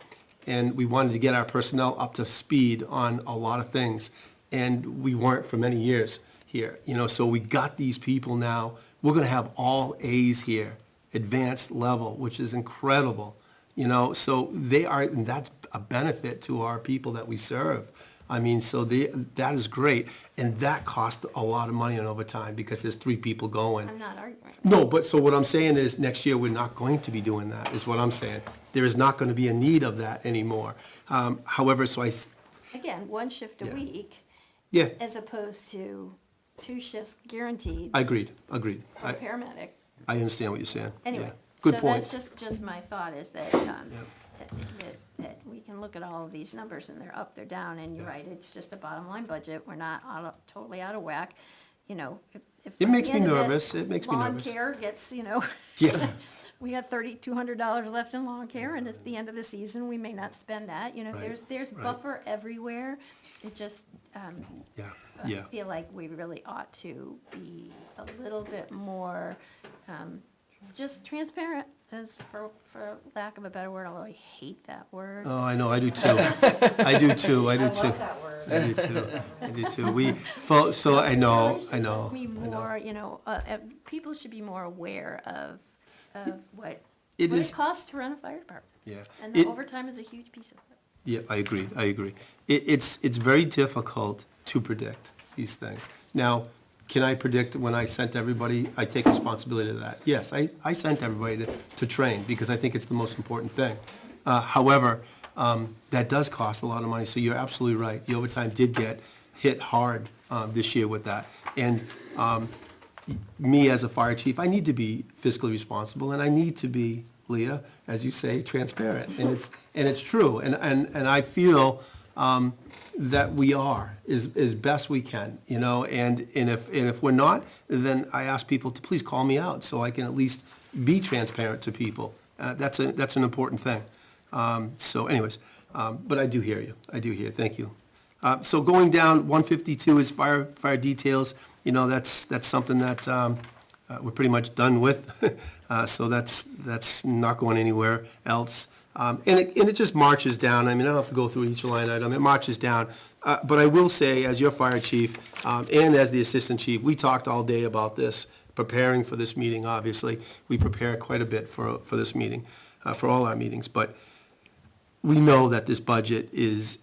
and we wanted to get our personnel up to speed on a lot of things, and we weren't for many years here, so we got these people now. We're gonna have all A's here, advanced level, which is incredible, so they are, and that's a benefit to our people that we serve. I mean, so that is great, and that costs a lot of money on overtime, because there's 3 people going. I'm not arguing. No, but so what I'm saying is, next year, we're not going to be doing that, is what I'm saying. There is not gonna be a need of that anymore. However, Again, 1 shift a Yeah. week, yeah, as opposed to 2 shifts guaranteed agreed. for a paramedic. I understand what you're saying. Anyway, Yeah. so Good point. that's just my thought, is that, that we can look at all of these numbers, and they're up, they're down, and you're right, it's just a bottom line budget, we're not totally out of whack, if It by makes the me end of nervous. It makes me nervous. Lawn care gets, Yeah, we got $3,200 left in lawn care, and at the end of the season, we may not spend that, Right, there's right. buffer everywhere, it just, yeah, I yeah. feel like we really ought to be a little bit more, just transparent, as for lack of a better word, although I hate that word. Oh, I know, I do too. I do too, I do I too. love that word. I do too, I do too. So I know, Really I should know. just be I know. more, people should be more aware of what It it is- costs to run a fire department. Yeah. And the It- overtime is a huge piece of it. Yeah, I agree, I agree. It's very difficult to predict these things. Now, can I predict when I sent everybody, I take responsibility of that? Yes, I sent everybody to train, because I think it's the most important thing. However, that does cost a lot of money, so you're absolutely right. The overtime did get hit hard this year with that. And me, as a fire chief, I need to be fiscally responsible, and I need to be, Leah, as you say, transparent, and it's true, and I feel that we are, as best we can, and if we're not, then I ask people to please call me out, so I can at least be transparent to people. That's an important thing. So anyways, but I do hear you, thank you. So going down, 152 is fire details, that's something that we're pretty much done with, so that's not going anywhere else. And it just marches down. I mean, I don't have to go through each line item. It marches down. But I will say, as your fire chief and as the assistant chief, we talked all day about this preparing for this meeting, obviously. We prepare quite a bit for this meeting, for all our meetings, but we know that this budget is,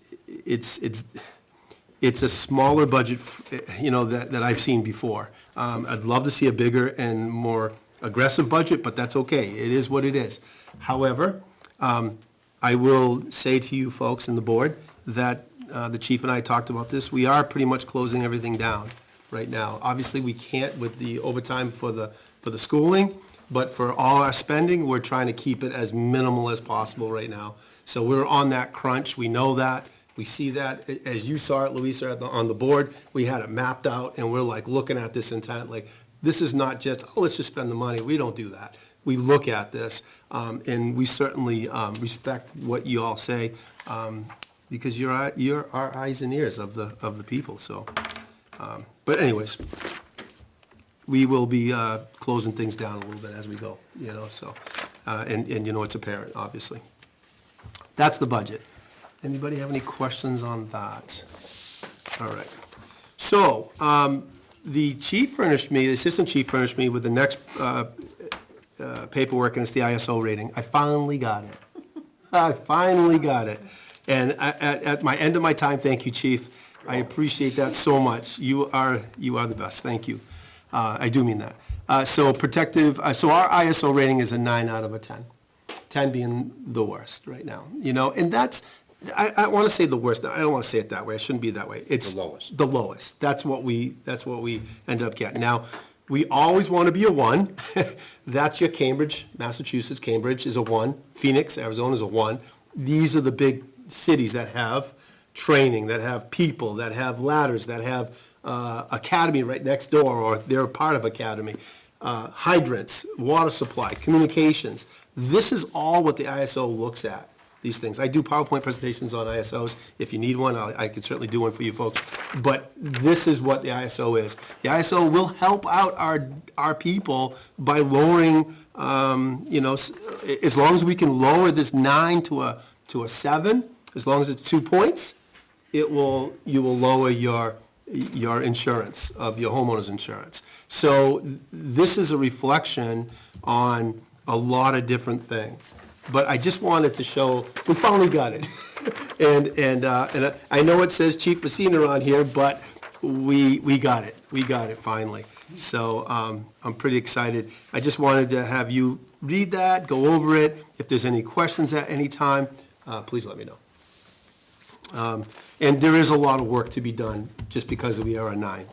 it's a smaller budget, that I've seen before. I'd love to see a bigger and more aggressive budget, but that's okay. It is what it is. However, I will say to you folks and the board that the chief and I talked about this. We are pretty much closing everything down right now. Obviously, we can't with the overtime for the schooling, but for all our spending, we're trying to keep it as minimal as possible right now. So we're on that crunch. We know that. We see that. As you saw it, Louisa, on the board, we had it mapped out, and we're like looking at this intently. This is not just, oh, let's just spend the money. We don't do that. We look at this, and we certainly respect what you all say, because you're our eyes and ears of the people, so. But anyways, we will be closing things down a little bit as we go, so, and it's apparent, obviously. That's the budget. Anybody have any questions on that? All right. So, the assistant chief furnished me with the next paperwork, and it's the ISO rating. I finally got it. And at my end of my time, thank you, chief. I appreciate that so much. You are the best. Thank you. I do mean that. So our ISO rating is a 9 out of a 10. 10 being the worst right now, and that's, I want to say the worst. I don't want to say it that way. It shouldn't be that way. It's The lowest. The lowest. That's what we end up getting. Now, we always want to be a 1. That's your Cambridge, Massachusetts. Cambridge is a 1. Phoenix, Arizona is a 1. These are the big cities that have training, that have people, that have ladders, that have academy right next door, or they're a part of academy. Hydrants, water supply, communications. This is all what the ISO looks at, these things. I do PowerPoint presentations on ISOs. If you need one, I can certainly do one for you folks. But this is what the ISO is. The ISO will help out our people by lowering, as long as we can lower this 9 to a 7, as long as it's 2 points, you will lower your insurance, of your homeowner's insurance. So this is a reflection on a lot of different things. But I just wanted to show, we finally got it. and I know it says Chief Racina on here, but we got it. We got it finally. So I'm pretty excited. I just wanted to have you read that, go over it. If there's any questions at any time, please let me know. And there is a lot of work to be done just because we are a 9,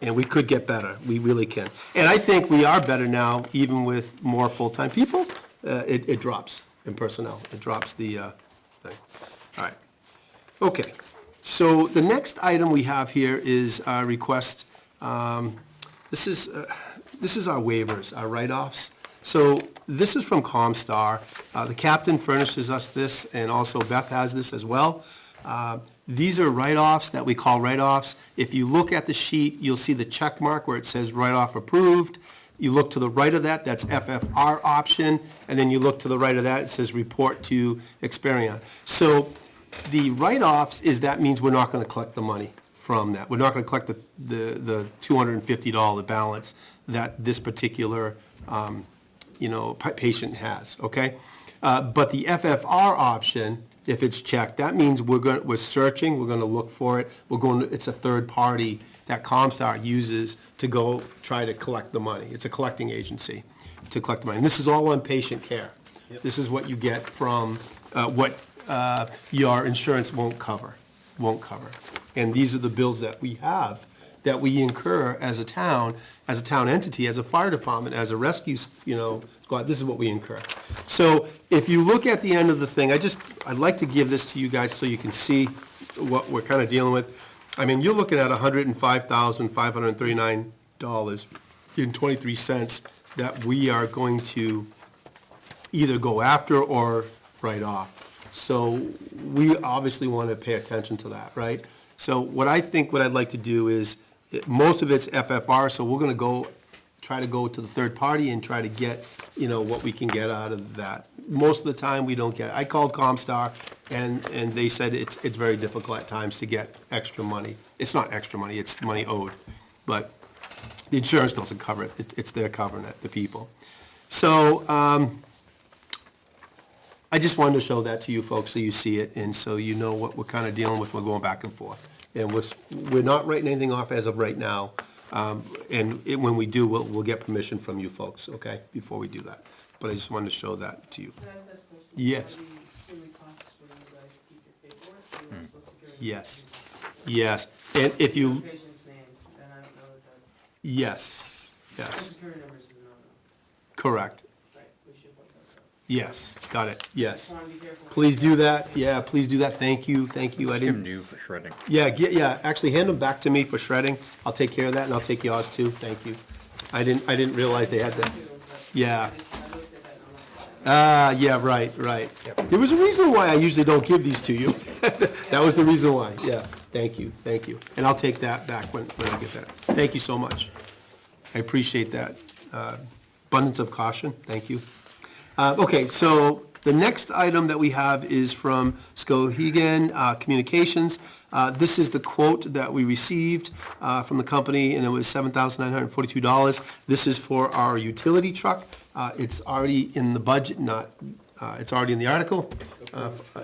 and we could get better. We really can. And I think we are better now, even with more full-time people. It drops in personnel. It drops the thing. All right. Okay. So the next item we have here is our request. This is our waivers, our write-offs. So this is from Comstar. The captain furnishes us this, and also Beth has this as well. These are write-offs that we call write-offs. If you look at the sheet, you'll see the check mark where it says write-off approved. You look to the right of that, that's FFR option, and then you look to the right of that, it says report to Experian. So the write-offs that means we're not going to collect the money from that. We're not going to collect the $250 balance that this particular patient has, okay? But the FFR option, if it's checked, that means we're searching, we're going to look for it. It's a third party that Comstar uses to go try to collect the money. It's a collecting agency to collect the money. And this is all on patient care. Yep. This is what you get from what your insurance won't cover. And these are the bills that we have, that we incur as a town entity, as a fire department, as a rescue, squad. This is what we incur. So if you look at the end of the thing, I'd like to give this to you guys so you can see what we're kind of dealing with. I mean, you're looking at $105,539.23 that we are going to either go after or write off. So we obviously want to pay attention to that, right? So what I'd like to do is, most of it's FFR, so we're going to try to go to the third party and try to get, what we can get out of that. Most of the time, we don't get it. I called Comstar, and they said it's very difficult at times to get extra money. It's not extra money, it's money owed. But The insurance doesn't cover it, it's their covering it, the people. So, I just wanted to show that to you folks, so you see it, and so you know what we're kind of dealing with, we're going back and forth. And we're not writing anything off as of right now, when we do, we'll get permission from you folks, okay, before we do that. But I just wanted to show that to you. Can I ask that question? Yes. Are we extremely cautious when you guys keep your paperwork? Or you want Social Security? Yes, yes, and if you, Patients' names, and I don't know that yes, the Social yes, Security numbers is a no-no. correct, Right, we should put those up. yes, got it, yes. Just wanna be careful. Please do that, yeah, please do that, thank you, I Give them didn't, to you for shredding. yeah, actually hand them back to me for shredding, I'll take care of that, and I'll take yours too, thank you. I didn't realize they had that, yeah. I looked at that and I'm like, Yeah, right. There was a reason why I usually don't give these to you. That was the reason why, yeah. Thank you. And I'll take that back when I get that. Thank you so much. I appreciate that. Abundance of caution, thank you. Okay, so the next item that we have is from Skohegan Communications. This is the quote that we received from the company, and it was $7,942. This is for our utility truck. It's already in the budget, it's already in the article.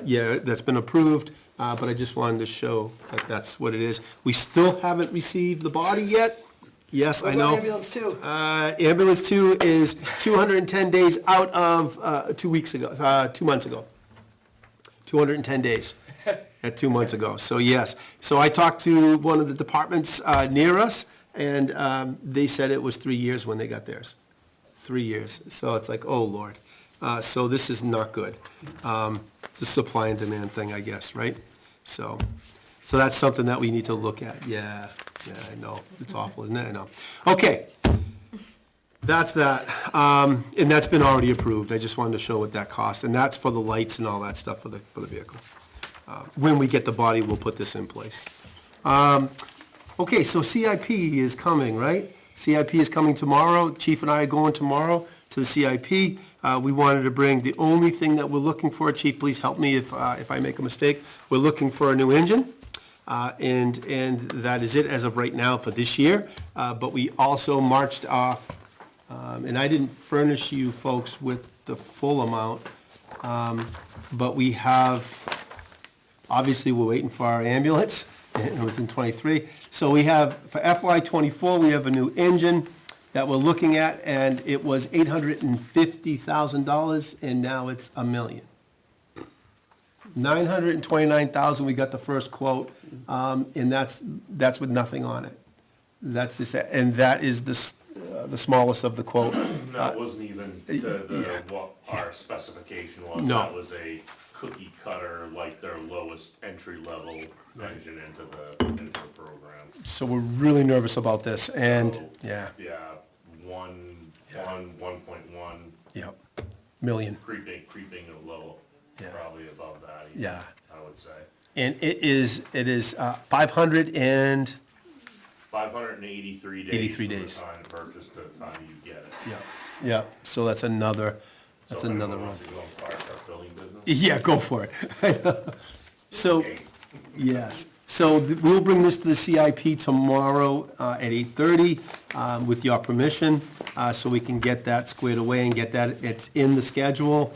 Yeah, that's been approved, but I just wanted to show that that's what it is. We still haven't received the body yet. Yes, I What about know. ambulance two? Ambulance 2 is 210 days out of 2 weeks ago, 2 months ago. 210 days at 2 months ago, so yes. So I talked to one of the departments near us, and they said it was 3 years when they got theirs. 3 years, so it's like, oh, Lord. So this is not good. It's a supply and demand thing, I guess, right? So that's something that we need to look at, yeah, I know, it's awful, isn't it? I know. Okay, that's that, and that's been already approved, I just wanted to show what that costs, and that's for the lights and all that stuff for the vehicle. When we get the body, we'll put this in place. Okay, so CIP is coming, right? CIP is coming tomorrow, Chief and I are going tomorrow to the CIP. We wanted to bring, the only thing that we're looking for, Chief, please help me if I make a mistake, we're looking for a new engine. And that is it as of right now for this year. But we also marched off, and I didn't furnish you folks with the full amount, but we have, obviously, we're waiting for our ambulance, and it was in '23. So we have, for FY '24, we have a new engine that we're looking at, and it was $850,000, and now it's $1 million. $929,000, we got the first quote, and that's with nothing on it. That's just, and that is the smallest of the quote. That wasn't even what our specification was. No. That was a cookie cutter, like their lowest entry level engine into the program. So we're really nervous about this, and, So, yeah, Yeah, 1.1, yep, million, creeping a little, Yeah. probably above that, even, yeah. I would say. And it is 500 and, 583 days. 83 from the days. time to purchase to the time you get it. yeah, so that's another So if anyone one. wants to go in fire truck building business, Yeah, go for it. So, okay. yes, so we'll bring this to the CIP tomorrow at 8:30 with your permission, so we can get that squared away and get that, it's in the schedule.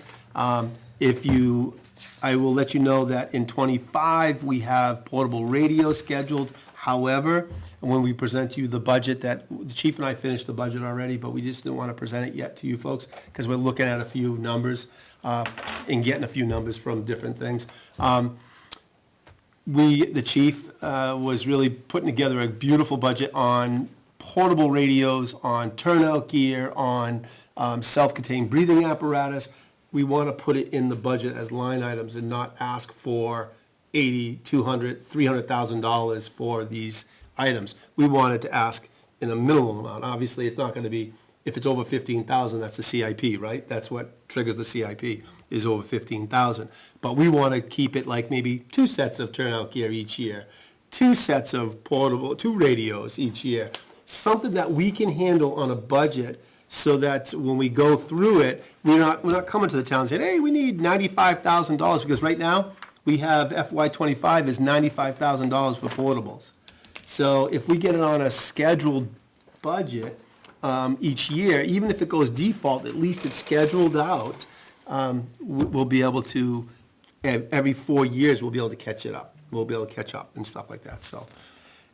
I will let you know that in '25, we have portable radio scheduled. However, when we present you the budget, that, the chief and I finished the budget already, but we just didn't want to present it yet to you folks, because we're looking at a few numbers, and getting a few numbers from different things. The chief was really putting together a beautiful budget on portable radios, on turnout gear, on self-contained breathing apparatus. We want to put it in the budget as line items and not ask for $80,000, $200,000, $300,000 for these items. We wanted to ask in a minimum amount. Obviously, it's not going to be, if it's over 15,000, that's the CIP, right? That's what triggers the CIP, is over 15,000. But we want to keep it like maybe 2 sets of turnout gear each year, 2 sets of portable, 2 radios each year. Something that we can handle on a budget, so that when we go through it, we're not coming to the town and saying, hey, we need $95,000, because right now, we have FY '25 is $95,000 for portables. So if we get it on a scheduled budget each year, even if it goes default, at least it's scheduled out. We'll be able to, every 4 years, we'll be able to catch it up. We'll be able to catch up and stuff like that, so.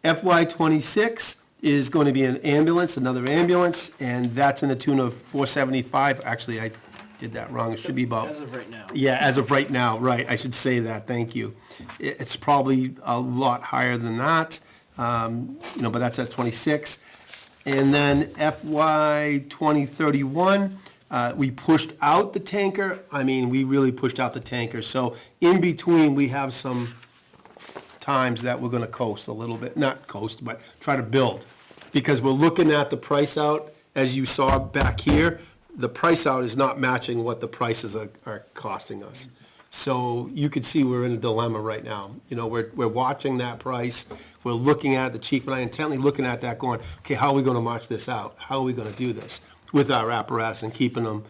FY '26 is going to be an ambulance, another ambulance, and that's in the tune of 475. Actually, I did that wrong. It should be about. As of right now. Yeah, as of right now, right, I should say that, thank you. It's probably a lot higher than that, but that's at 26. And then FY 2031, we pushed out the tanker. I mean, we really pushed out the tanker. So in between, we have some times that we're gonna coast a little bit, not coast, but try to build. Because we're looking at the price out, as you saw back here, the price out is not matching what the prices are costing us. So you could see we're in a dilemma right now. We're watching that price, we're looking at it, the chief and I intently looking at that going, okay, how are we gonna march this out? How are we gonna do this with our apparatus and keeping them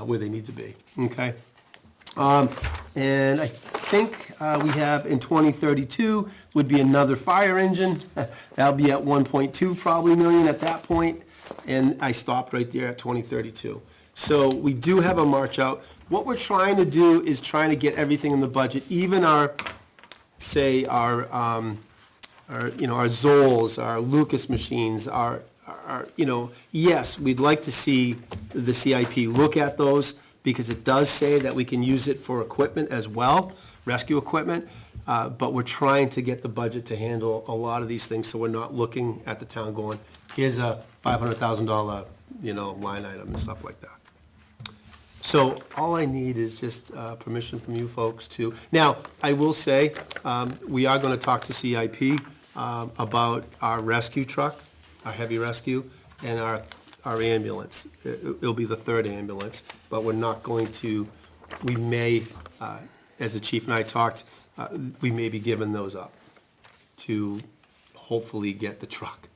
where they need to be, okay? And I think we have in 2032 would be another fire engine. That'll be at 1.2 probably million at that point, and I stopped right there at 2032. So we do have a march out. What we're trying to do is trying to get everything in the budget, even our Zolls, our Lucas machines, yes, we'd like to see the CIP look at those, because it does say that we can use it for equipment as well, rescue equipment, but we're trying to get the budget to handle a lot of these things, so we're not looking at the town going, here's a $500,000, line item and stuff like that. So all I need is just permission from you folks to, now, I will say, we are gonna talk to CIP about our rescue truck, our heavy rescue, and our ambulance. It'll be the third ambulance, but we're not going to, we may, as the chief and I talked, we may be giving those up to hopefully get the truck,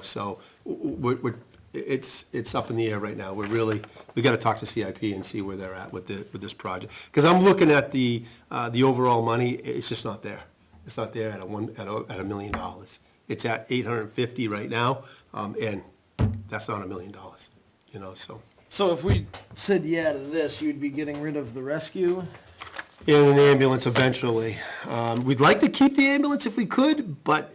so it's up in the air right now. We gotta talk to CIP and see where they're at with this project. Because I'm looking at the overall money, it's just not there. It's not there at $1 million. It's at 850 right now, and that's not $1 million, so. So if we said yeah to this, you'd be getting rid of the rescue? In an ambulance eventually. We'd like to keep the ambulance if we could, but.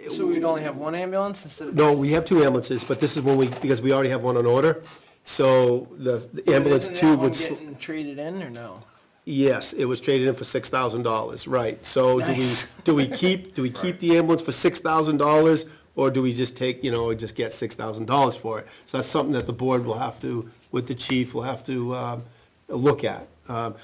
So we'd only have one ambulance instead of? No, we have two ambulances, but this is because we already have one on order, so the ambulance two would. Isn't that one getting traded in, or no? Yes, it was traded in for $6,000, right, so Nice. do we keep the ambulance for $6,000, or do we just take, just get $6,000 for it? So that's something that the board will have to, with the chief, will have to look at.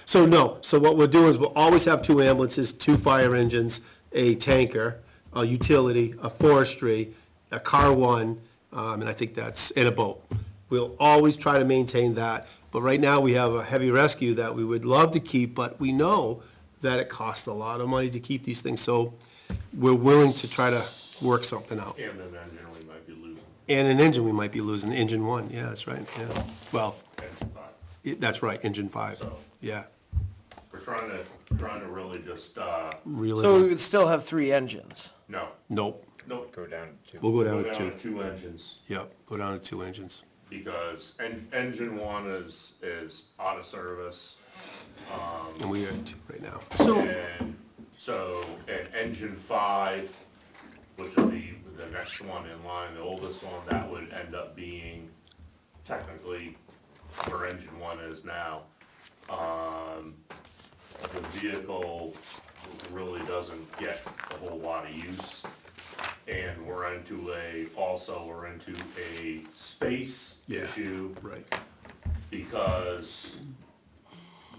So what we'll do is we'll always have two ambulances, two fire engines, a tanker, a utility, a forestry, a car one, and I think and a boat. We'll always try to maintain that, but right now we have a heavy rescue that we would love to keep, but we know that it costs a lot of money to keep these things, so we're willing to try to work something out. And an engine we might be losing. And an engine we might be losing, engine one, yeah, that's right, yeah. Well, Engine 5. that's right, engine 5, So yeah. we're trying to really just, Really, So we would still have 3 engines? no, nope, nope. Go down to we'll go down Go to down 2, to 2 engines, yep, go down to 2 engines. because engine 1 is out of service. And we are at 2 right now. And engine 5, which would be the next one in line, the oldest one, that would end up being technically where engine 1 is now. The vehicle really doesn't get a whole lot of use. And we're into a space Yeah. issue, Right. because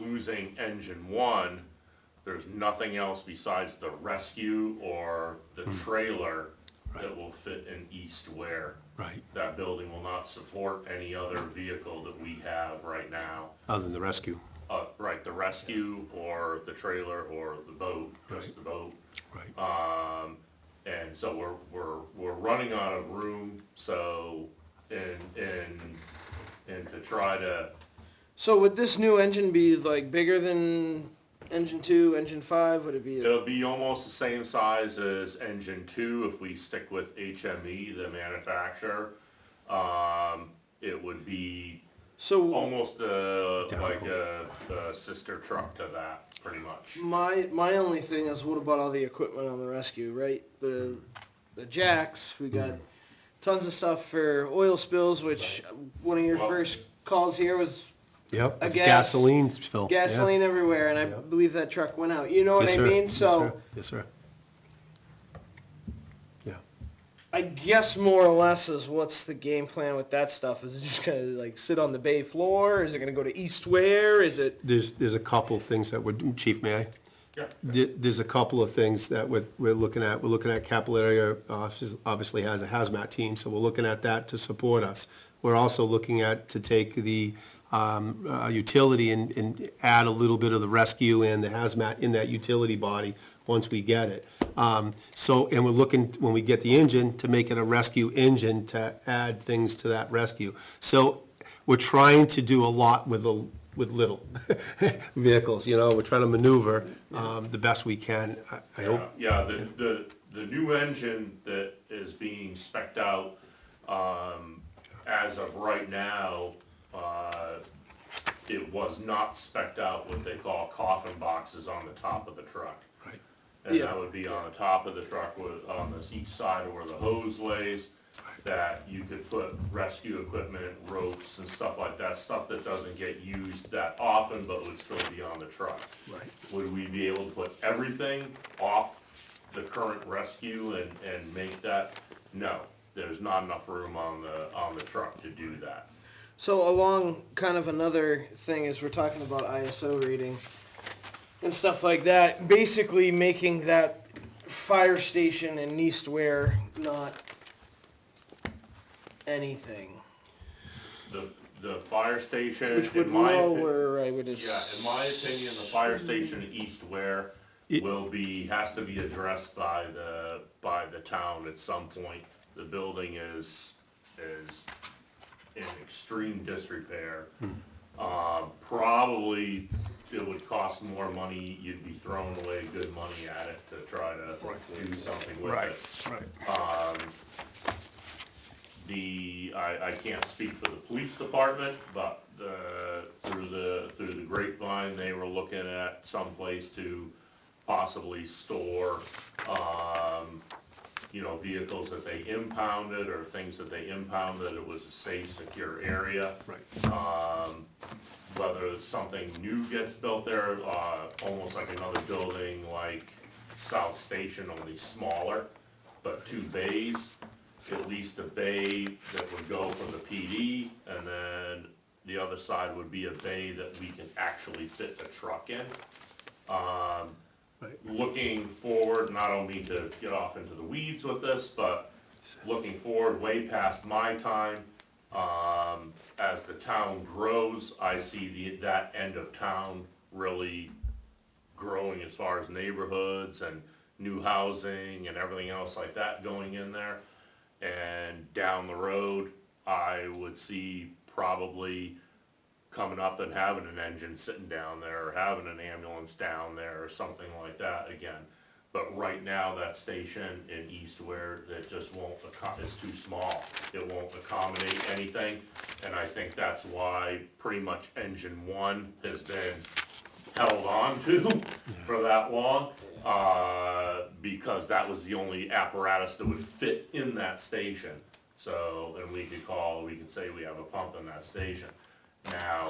losing engine 1, there's nothing else besides the rescue or the trailer that will fit in East Ware. Right, That building will not support any other vehicle that we have right now. other than the rescue, Right, the rescue or the trailer or the boat, just Right. the boat. right. And so we're running out of room, so, and to try to, So would this new engine be like bigger than engine 2, engine 5? Would it be? it'll be almost the same size as engine 2 if we stick with HME, the manufacturer. It would be So almost like a sister truck to that, pretty much. my only thing is, what about all the equipment on the rescue, right? The jacks, we got tons of stuff for oil spills, which one of your Well- first calls here was Yep, A it's gas- gasoline spill. Yeah. gasoline everywhere, and I Yeah. believe that truck went out. You know what Yes, I sir. mean? Yes, So sir. Yes, sir. Yeah. I guess more or less is what's the game plan with that stuff? Is it just gonna like sit on the bay floor? Is it gonna go to East Ware? Is it? There's a couple of things that would, Chief, may I? Yeah. There's a couple of things that we're looking at. We're looking at Capital Area obviously has a hazmat team, so we're looking at that to support us. We're also looking at to take the utility and add a little bit of the rescue and the hazmat in that utility body once we get it. So, and we're looking, when we get the engine, to make it a rescue engine to add things to that rescue. So we're trying to do a lot with little vehicles, you know, we're trying to maneuver the best we can. I hope. Yeah, the new engine that is being spec'd out, as of right now, it was not spec'd out what they call coffin boxes on the top of the truck. Right. And Yeah. that would be on the top of the truck with, on this each side of where the hose lays, that you could put rescue equipment, ropes and stuff like that, stuff that doesn't get used that often, but would still be on the truck. Right. Would we be able to put everything off the current rescue and make that? No, there's not enough room on the truck to do that. So along kind of another thing is we're talking about ISO rating and stuff like that, basically making that fire station in East Ware not anything. The fire station, Which would in my lower, I would yeah, assume. in my opinion, the fire station in East Ware has to be addressed by the town at some point. The building is in extreme disrepair. Probably it would cost more money, you'd be throwing away good money at it to try to do something with it. Right. I can't speak for the police department, but through the grapevine, they were looking at some place to possibly store, vehicles that they impounded or things that they impounded. It was a safe, secure area. Right. Whether something new gets built there, almost like another building like South Station, only smaller, but 2 bays. At least a bay that would go for the PD, and then the other side would be a bay that we can actually fit the truck in. Right. Looking forward, and I don't mean to get off into the weeds with this, but looking forward way past my time, as the town grows, I see that end of town really growing as far as neighborhoods and new housing and everything else like that going in there. And down the road, I would see probably coming up and having an engine sitting down there, or having an ambulance down there, or something like that again. But right now, that station in East Ware, that just won't, it's too small. It won't accommodate anything, and I think that's why pretty much engine 1 has been held on to for that long. Because that was the only apparatus that would fit in that station. So, and we could say we have a pump in that station. Now,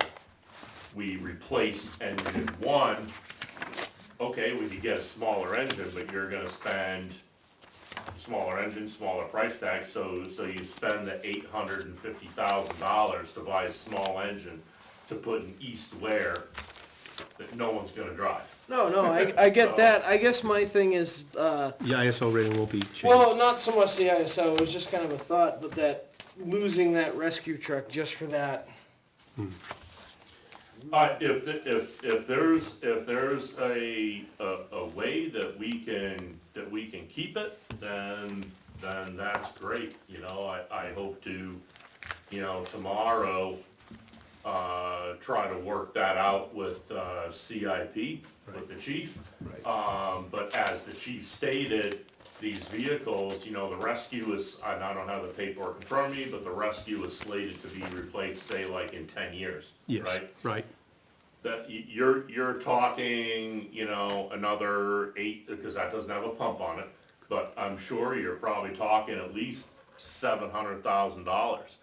we replace engine 1, okay, we could get a smaller engine, but you're gonna spend smaller engine, smaller price tag, so you spend the $850,000 to buy a small engine to put in East Ware that no one's gonna drive. No, I get So- that. I guess my thing is, The ISO rating will be changed. well, not so much the ISO, it was just kind of a thought, but that losing that rescue truck just for that. If there's a way that we can keep it, then that's great, I hope to, tomorrow, try to work that out with, CIP, with the chief. But as the chief stated, these vehicles, you know, the rescue is, and I don't have the paperwork in front of me, but the rescue is slated to be replaced, say, like in 10 years, Yes, right? right. That, you're talking, you know, another 8, because that doesn't have a pump on it, but I'm sure you're probably talking at least $700,000.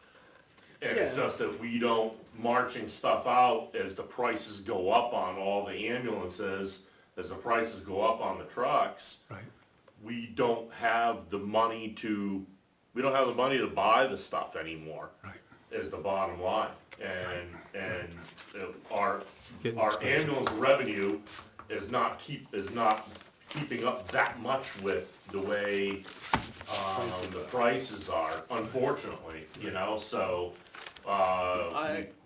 And it's Yeah. just that we don't, marching stuff out as the prices go up on all the ambulances, as the prices go up on the trucks, Right. we don't have the money to buy the stuff anymore. Right. Is the bottom line. And our Getting our expensive. ambulance revenue is not keeping up that much with the way, the prices are, unfortunately, you know, so,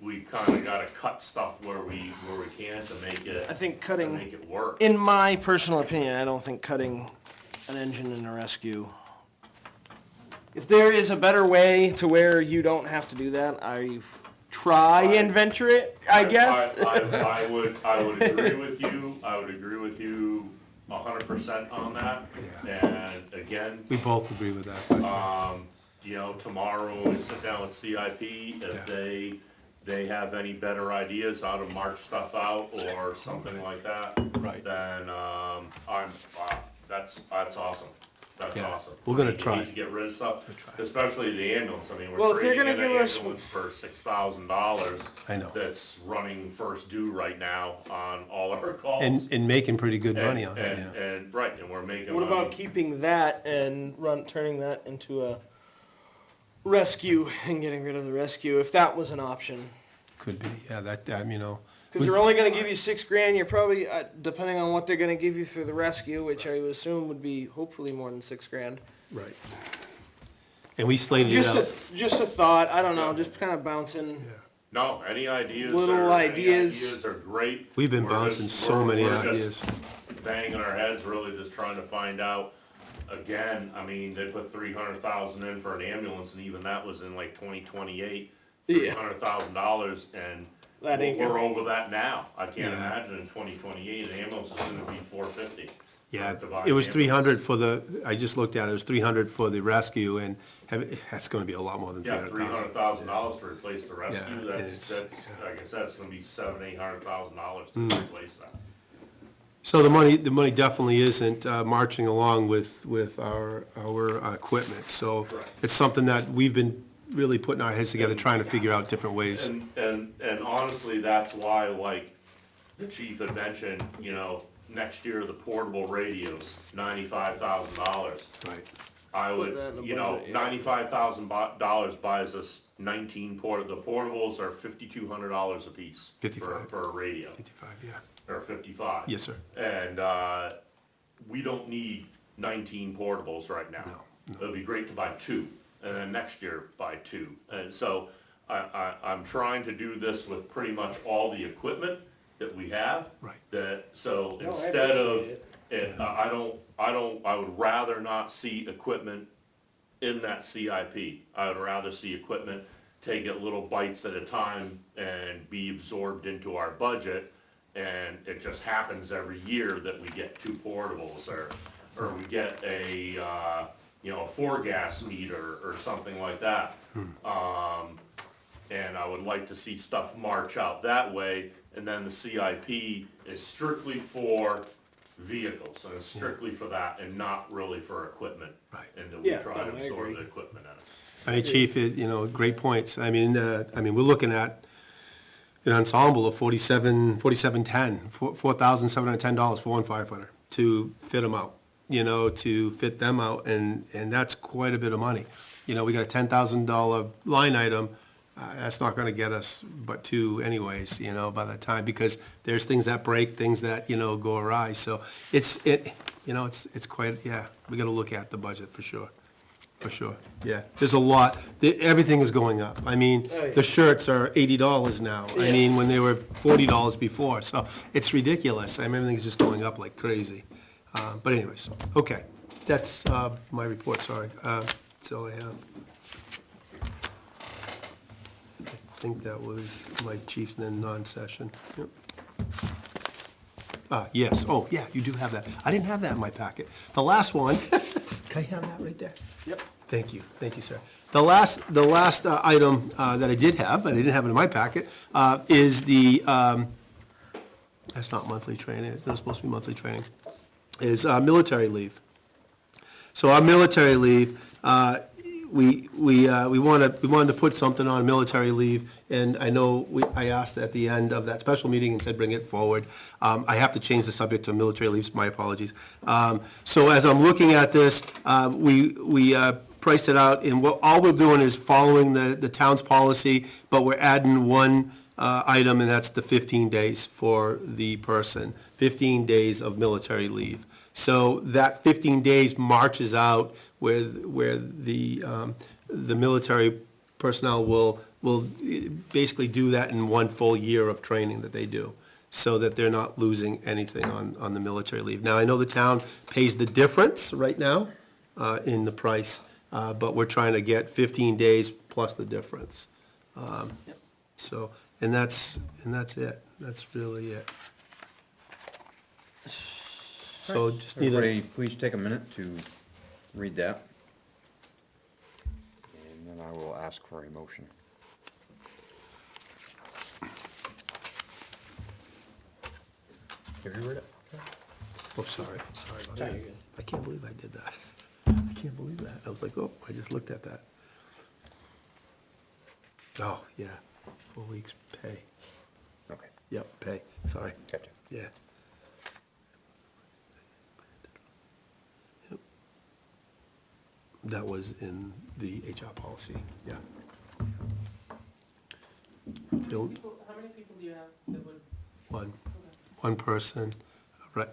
we kinda gotta cut stuff where we can to make it, I think to cutting, make it work. in my personal opinion, I don't think cutting an engine in a rescue. If there is a better way to where you don't have to do that, I try and venture it, I guess. I would agree with you, 100% on that. Yeah. And again, We both agree with that. you know, tomorrow when we sit down with CIP, if they have any better ideas how to mark stuff out or something like that, Right. then, that's awesome. That's Yeah, awesome. we're gonna You try. need to get rid of stuff, try. especially the ambulance. I mean, Well, we're if they're trading in gonna an give us- ambulance for $6,000. I know. That's running first due right now on all our calls. And making pretty good money on it, And- yeah. And, right, and we're making What money. about keeping that and turning that into a rescue and getting rid of the rescue, if that was an option? Could be, yeah, that, you know. Because they're only gonna give you $6,000, you're probably, depending on what they're gonna give you through the rescue, which I would assume would be hopefully more than $6,000. Right. And we slated it out. Just a thought, I don't know, just kind of bouncing. No, any ideas Little are, any ideas. ideas are great. We've been We're bouncing just- so many we're just ideas. Banging our heads, really just trying to find out. Again, I mean, they put 300,000 in for an ambulance, and even that was in like 2028. Yeah. $300,000, and That ain't we're gonna- over that now. I can't Yeah. imagine in 2028, an ambulance is gonna be 450. Yeah, to buy it was an ambulance. 300 for the, I just looked at it, it was 300 for the rescue, and that's gonna be a lot more than Yeah, 300,000. $300,000 to replace the rescue, Yeah, that's, it's- like I said, it's gonna be $700,000-800,000 to Mm. replace that. So the money definitely isn't marching along with our equipment, so Correct. it's something that we've been really putting our heads together, trying to figure out different ways. And honestly, that's why, like, the chief had mentioned, you know, next year, the portable radios, $95,000. Right. I Put that in the would, you know, budget, yeah. $95,000 buys us 19 the portables are $5,200 a piece. 55. For a radio, 55, yeah. or 55. Yes, sir. And, we don't need 19 portables right now. It'd be great to buy 2, and then next year buy 2. And so, I'm trying to do this with pretty much all the equipment that we have. Right. So I instead of, appreciate I would rather not see equipment in that CIP. I would rather see equipment take it little bites at a time and be absorbed into our budget. And it just happens every year that we get 2 portables, or we get a 4-gas meter or something like that. And I would like to see stuff march out that way, and then the CIP is strictly for vehicles, and it's strictly for that, and not really for equipment. Right. And that we Yeah, try to no, I absorb agree. the equipment in it. I mean, Chief, great points. I mean, we're looking at an ensemble of 4710, $4,710 for one firefighter to fit them out, to fit them out, and that's quite a bit of money. We got a $10,000 line item, that's not gonna get us but 2 anyways, by the time, because there's things that break, things that, go awry, so it's quite, yeah, we gotta look at the budget for sure. For sure, yeah. There's a lot, everything is going up. I mean, Oh, yeah. the shirts are $80 now. I Yeah. mean, when they were $40 before, so it's ridiculous. I mean, everything's just going up like crazy. But anyways, okay, that's my report, sorry. That's all I have. I think that was my chief's then non-session. Yep. Yes, oh, yeah, you do have that. I didn't have that in my packet. The last one, can I have that right there? Yep. Thank you, sir. The last item that I did have, but I didn't have it in my packet, is the, that's not monthly training, it's not supposed to be monthly training, is military leave. So our military leave, we wanted to put something on military leave, and I know I asked at the end of that special meeting and said bring it forward. I have to change the subject to military leaves, my apologies. So as I'm looking at this, we priced it out, and all we're doing is following the town's policy, but we're adding one item, and that's the 15 days for the person, 15 days of military leave. So that 15 days marches out where the military personnel will basically do that in one full year of training that they do, so that they're not losing anything on the military leave. Now, I know the town pays the difference right now in the price, but we're trying to get 15 days plus the difference. So, and that's it. That's really it. So just need Everybody, please take a minute to read that. And then I will ask for a motion. Have you read it? Oh, sorry about No, that. you're good. I can't believe I did that. I can't believe that. I was like, oh, I just looked at that. Oh, yeah, 4 weeks pay. Okay, Yep, pay, sorry. gotcha. Yeah. Yep. That was in the HR policy, yeah. Still, How many people do you have that would, one person,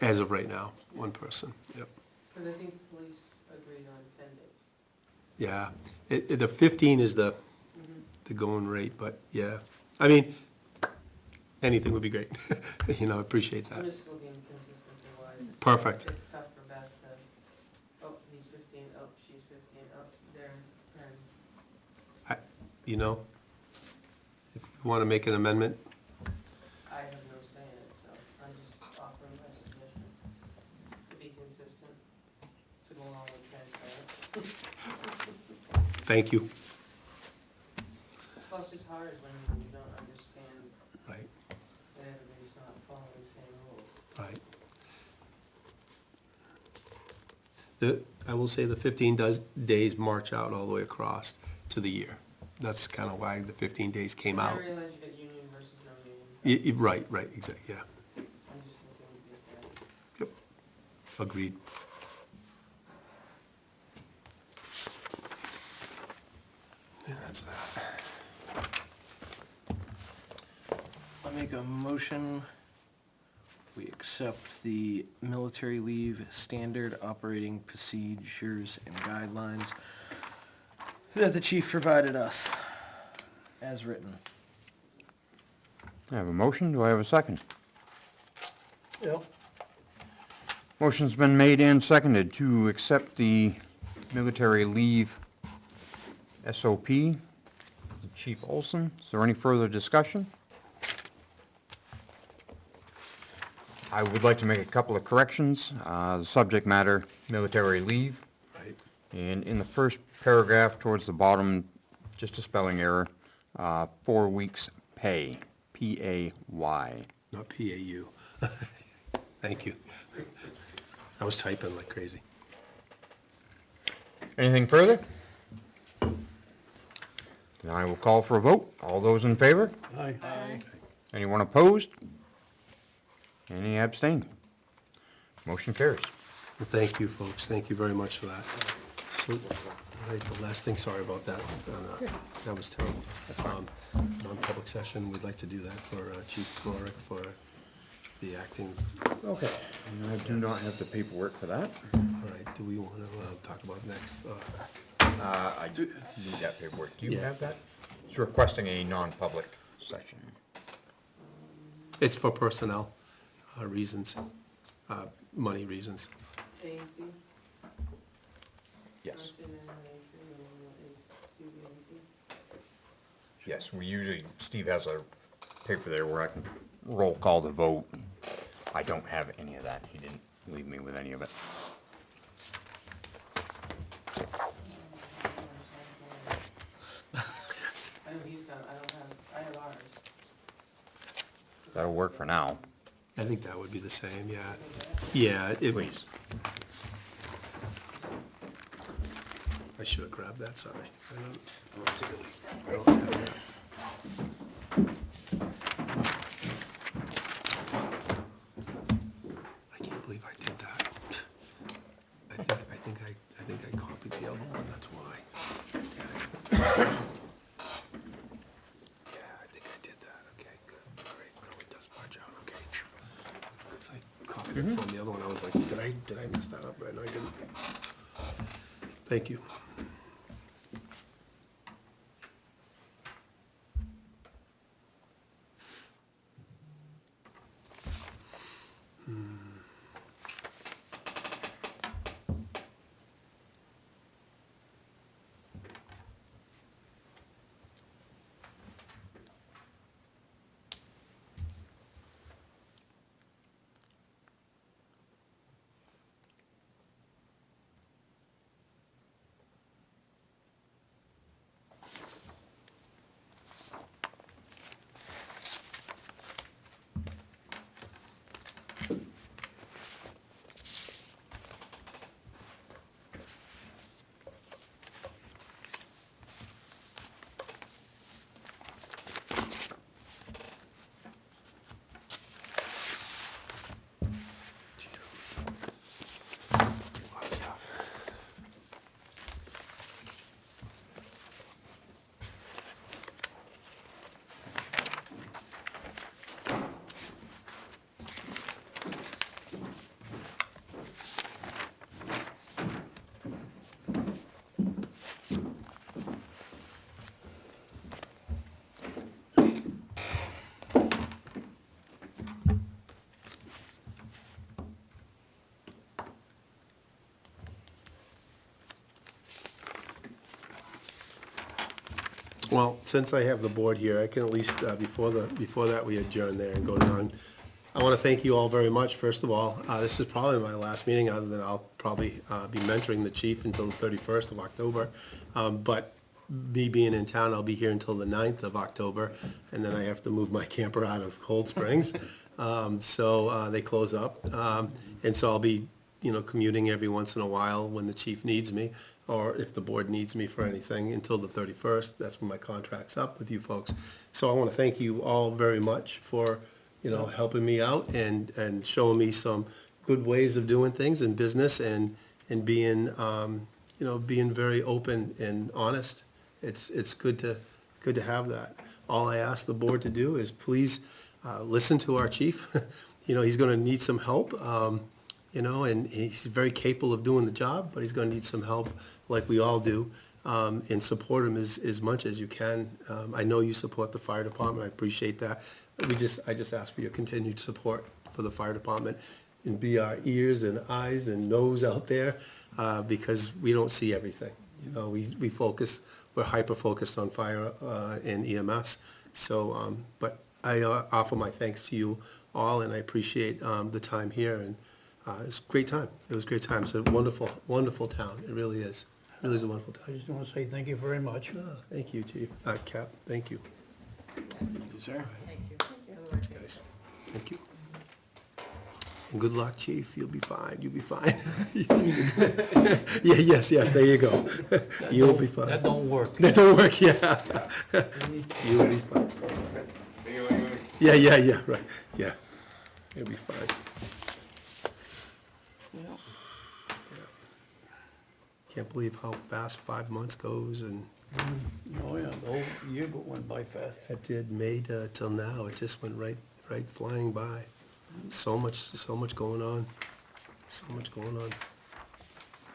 as of right now, one person, yep. because I think police agreed on 10 days. Yeah, the 15 is the going rate, but yeah, I mean, anything would be great. You know, I appreciate that. I'm just looking consistency wise. Perfect. It's tough for Beth to, oh, he's 15, oh, she's 15, oh, they're 10. You know, if you want to make an amendment, I have no say in it, so I'm just offering my suggestion to be consistent, to go along with transparent. thank you. Well, it's just hard when you don't understand Right, that everybody's not following the same rules. right. I will say the 15 days march out all the way across to the year. That's kind of why the 15 days came I out. realize you got union versus no union. Right, exactly, yeah. I'm just looking at that. Yep, agreed. Yeah, that's that. I make a motion, we accept the military leave standard operating procedures and guidelines that the chief provided us, as written. I have a motion, do I have a second? Yep. Motion's been made and seconded to accept the military leave SOP. Chief Olson, is there any further discussion? I would like to make a couple of corrections. The subject matter, military leave. Right. And in the first paragraph towards the bottom, just a spelling error, 4 weeks pay, P-A-Y. Not PAU. Thank you. I was typing like crazy. Anything further? Then I will call for a vote. All those in favor? Aye. Anyone opposed? Any abstained? Motion carries. Well, thank you, folks. Thank you very much for that. So, right, the last thing, sorry about that. That was terrible. Non-public session, we'd like to do that for Chief Floric for the acting. Okay. And I do not have the paperwork for that. All right, do we want to talk about next? I do need that paperwork. Do you Yeah. have that? It's requesting a non-public session. It's for personnel reasons, money reasons. A and C? Yes. First and then A3, and then is 2B and C? Yes, we usually, Steve has a paper there where I can roll call the vote. I don't have any of that. He didn't leave me with any of it. I know he's got, I have ours. That'll work for now. I think that would be the same, yeah. Yeah, it, Please. I should have grabbed that, sorry. I don't have that. I can't believe I did that. I think I copied the other one, that's why. Yeah, I think I did that, okay, good, all right, no, it does punch out, okay. Because I copied it from the other one, I was like, did I mess that up? Right, no, I didn't. Thank you. A lot of stuff. Well, since I have the board here, I can at least, before that, we adjourn there and go on. I want to thank you all very much, first of all. This is probably my last meeting, other than I'll probably be mentoring the chief until the 31st of October. But me being in town, I'll be here until the 9th of October, and then I have to move my camper out of Cold Springs. So they close up. And so I'll be, commuting every once in a while when the chief needs me, or if the board needs me for anything until the 31st. That's when my contract's up with you folks. So I want to thank you all very much for, helping me out and showing me some good ways of doing things in business and being, being very open and honest. It's good to have that. All I ask the board to do is please listen to our chief. He's going to need some help. And he's very capable of doing the job, but he's gonna need some help, like we all do, and support him as much as you can. I know you support the fire department, I appreciate that. I just ask for your continued support for the fire department, and be our ears and eyes and nose out there, because we don't see everything. We're hyper-focused on fire and EMS, so, but I offer my thanks to you all, and I appreciate the time here, and it's a great time. It was a great time. It's a wonderful, wonderful town. It really is. It really is a wonderful I town. just want to say thank you very much. Thank you, Chief. Cap, thank you. Thank you, sir. Thank you. Thanks, guys. Thank you. And good luck, Chief. You'll be fine. You'll be fine. Yeah, yes, there you go. You'll be fine. That don't work. That don't work, yeah. You'll be fine. Yeah, right. Yeah. You'll be fine. Can't believe how fast 5 months goes, and Oh, yeah, the whole year went by fast. it did May till now. It just went right flying by. So much going on. So much going on.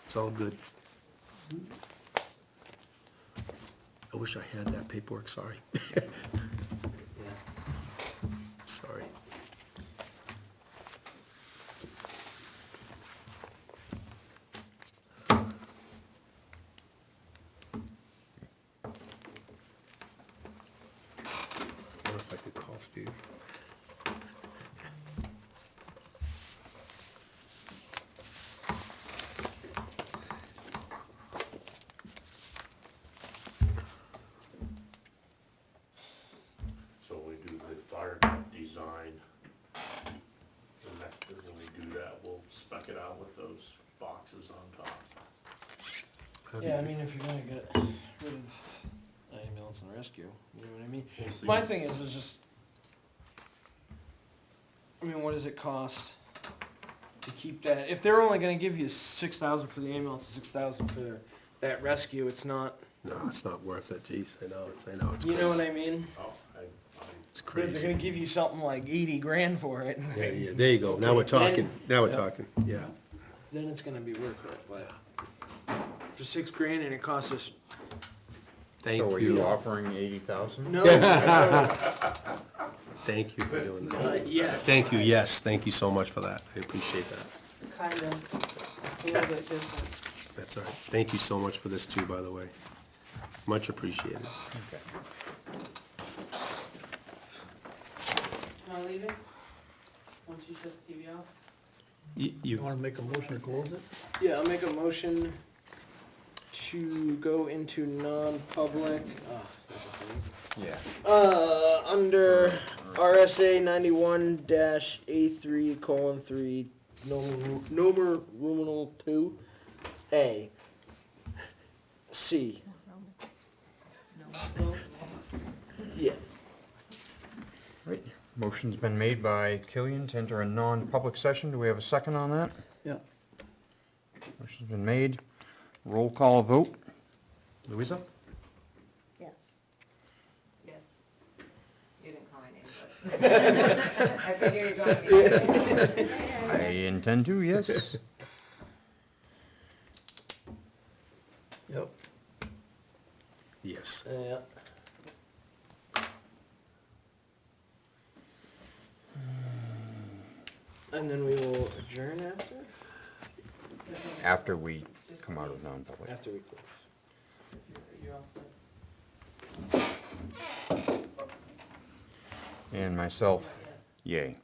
It's all good. I wish I had that paperwork, sorry. Sorry. chief. So we do the fire truck design. And that, when we do that, we'll spec it out with those boxes on top. Yeah, I mean, if you're gonna get rid of ambulance and rescue, you know what I mean? We'll see. My thing is just, I mean, what does it cost to keep that? If they're only gonna give you 6,000 for the ambulance, 6,000 for that rescue, it's not, No, it's not worth it, geez, I know, it's you know what crazy. I mean? Oh, It's But if they're crazy. gonna give you something like 80 grand for it, Yeah, yeah, there you go, now we're talking, yeah. then it's gonna be worth it, but for 6 grand and it costs us, Thank So are you you, offering 80,000? no, thank you for doing that. yeah. Thank you, yes, thank you so much for that, I appreciate that. Kind of, a little bit different. That's all right, thank you so much for this too, by the way. Much appreciated. Okay. Wanna leave it? Once you shut the TV off? You You, wanna make a motion to close it? Yeah, I'll make a motion to go into non-public, Yeah. under RSA 91-A3:3, numeral 2, A, C. Yeah. Right. Motion's been made by Killian to enter a non-public session. Do we have a second on that? Yeah. Motion's been made. Roll call vote. Louisa? Yes. Yes. You didn't call my name, but. I figure you're going to be. I intend to, yes. Yep. yes. Yeah. And then we will adjourn after? After we come out of non-public. After we close. You're all set. And myself, yay.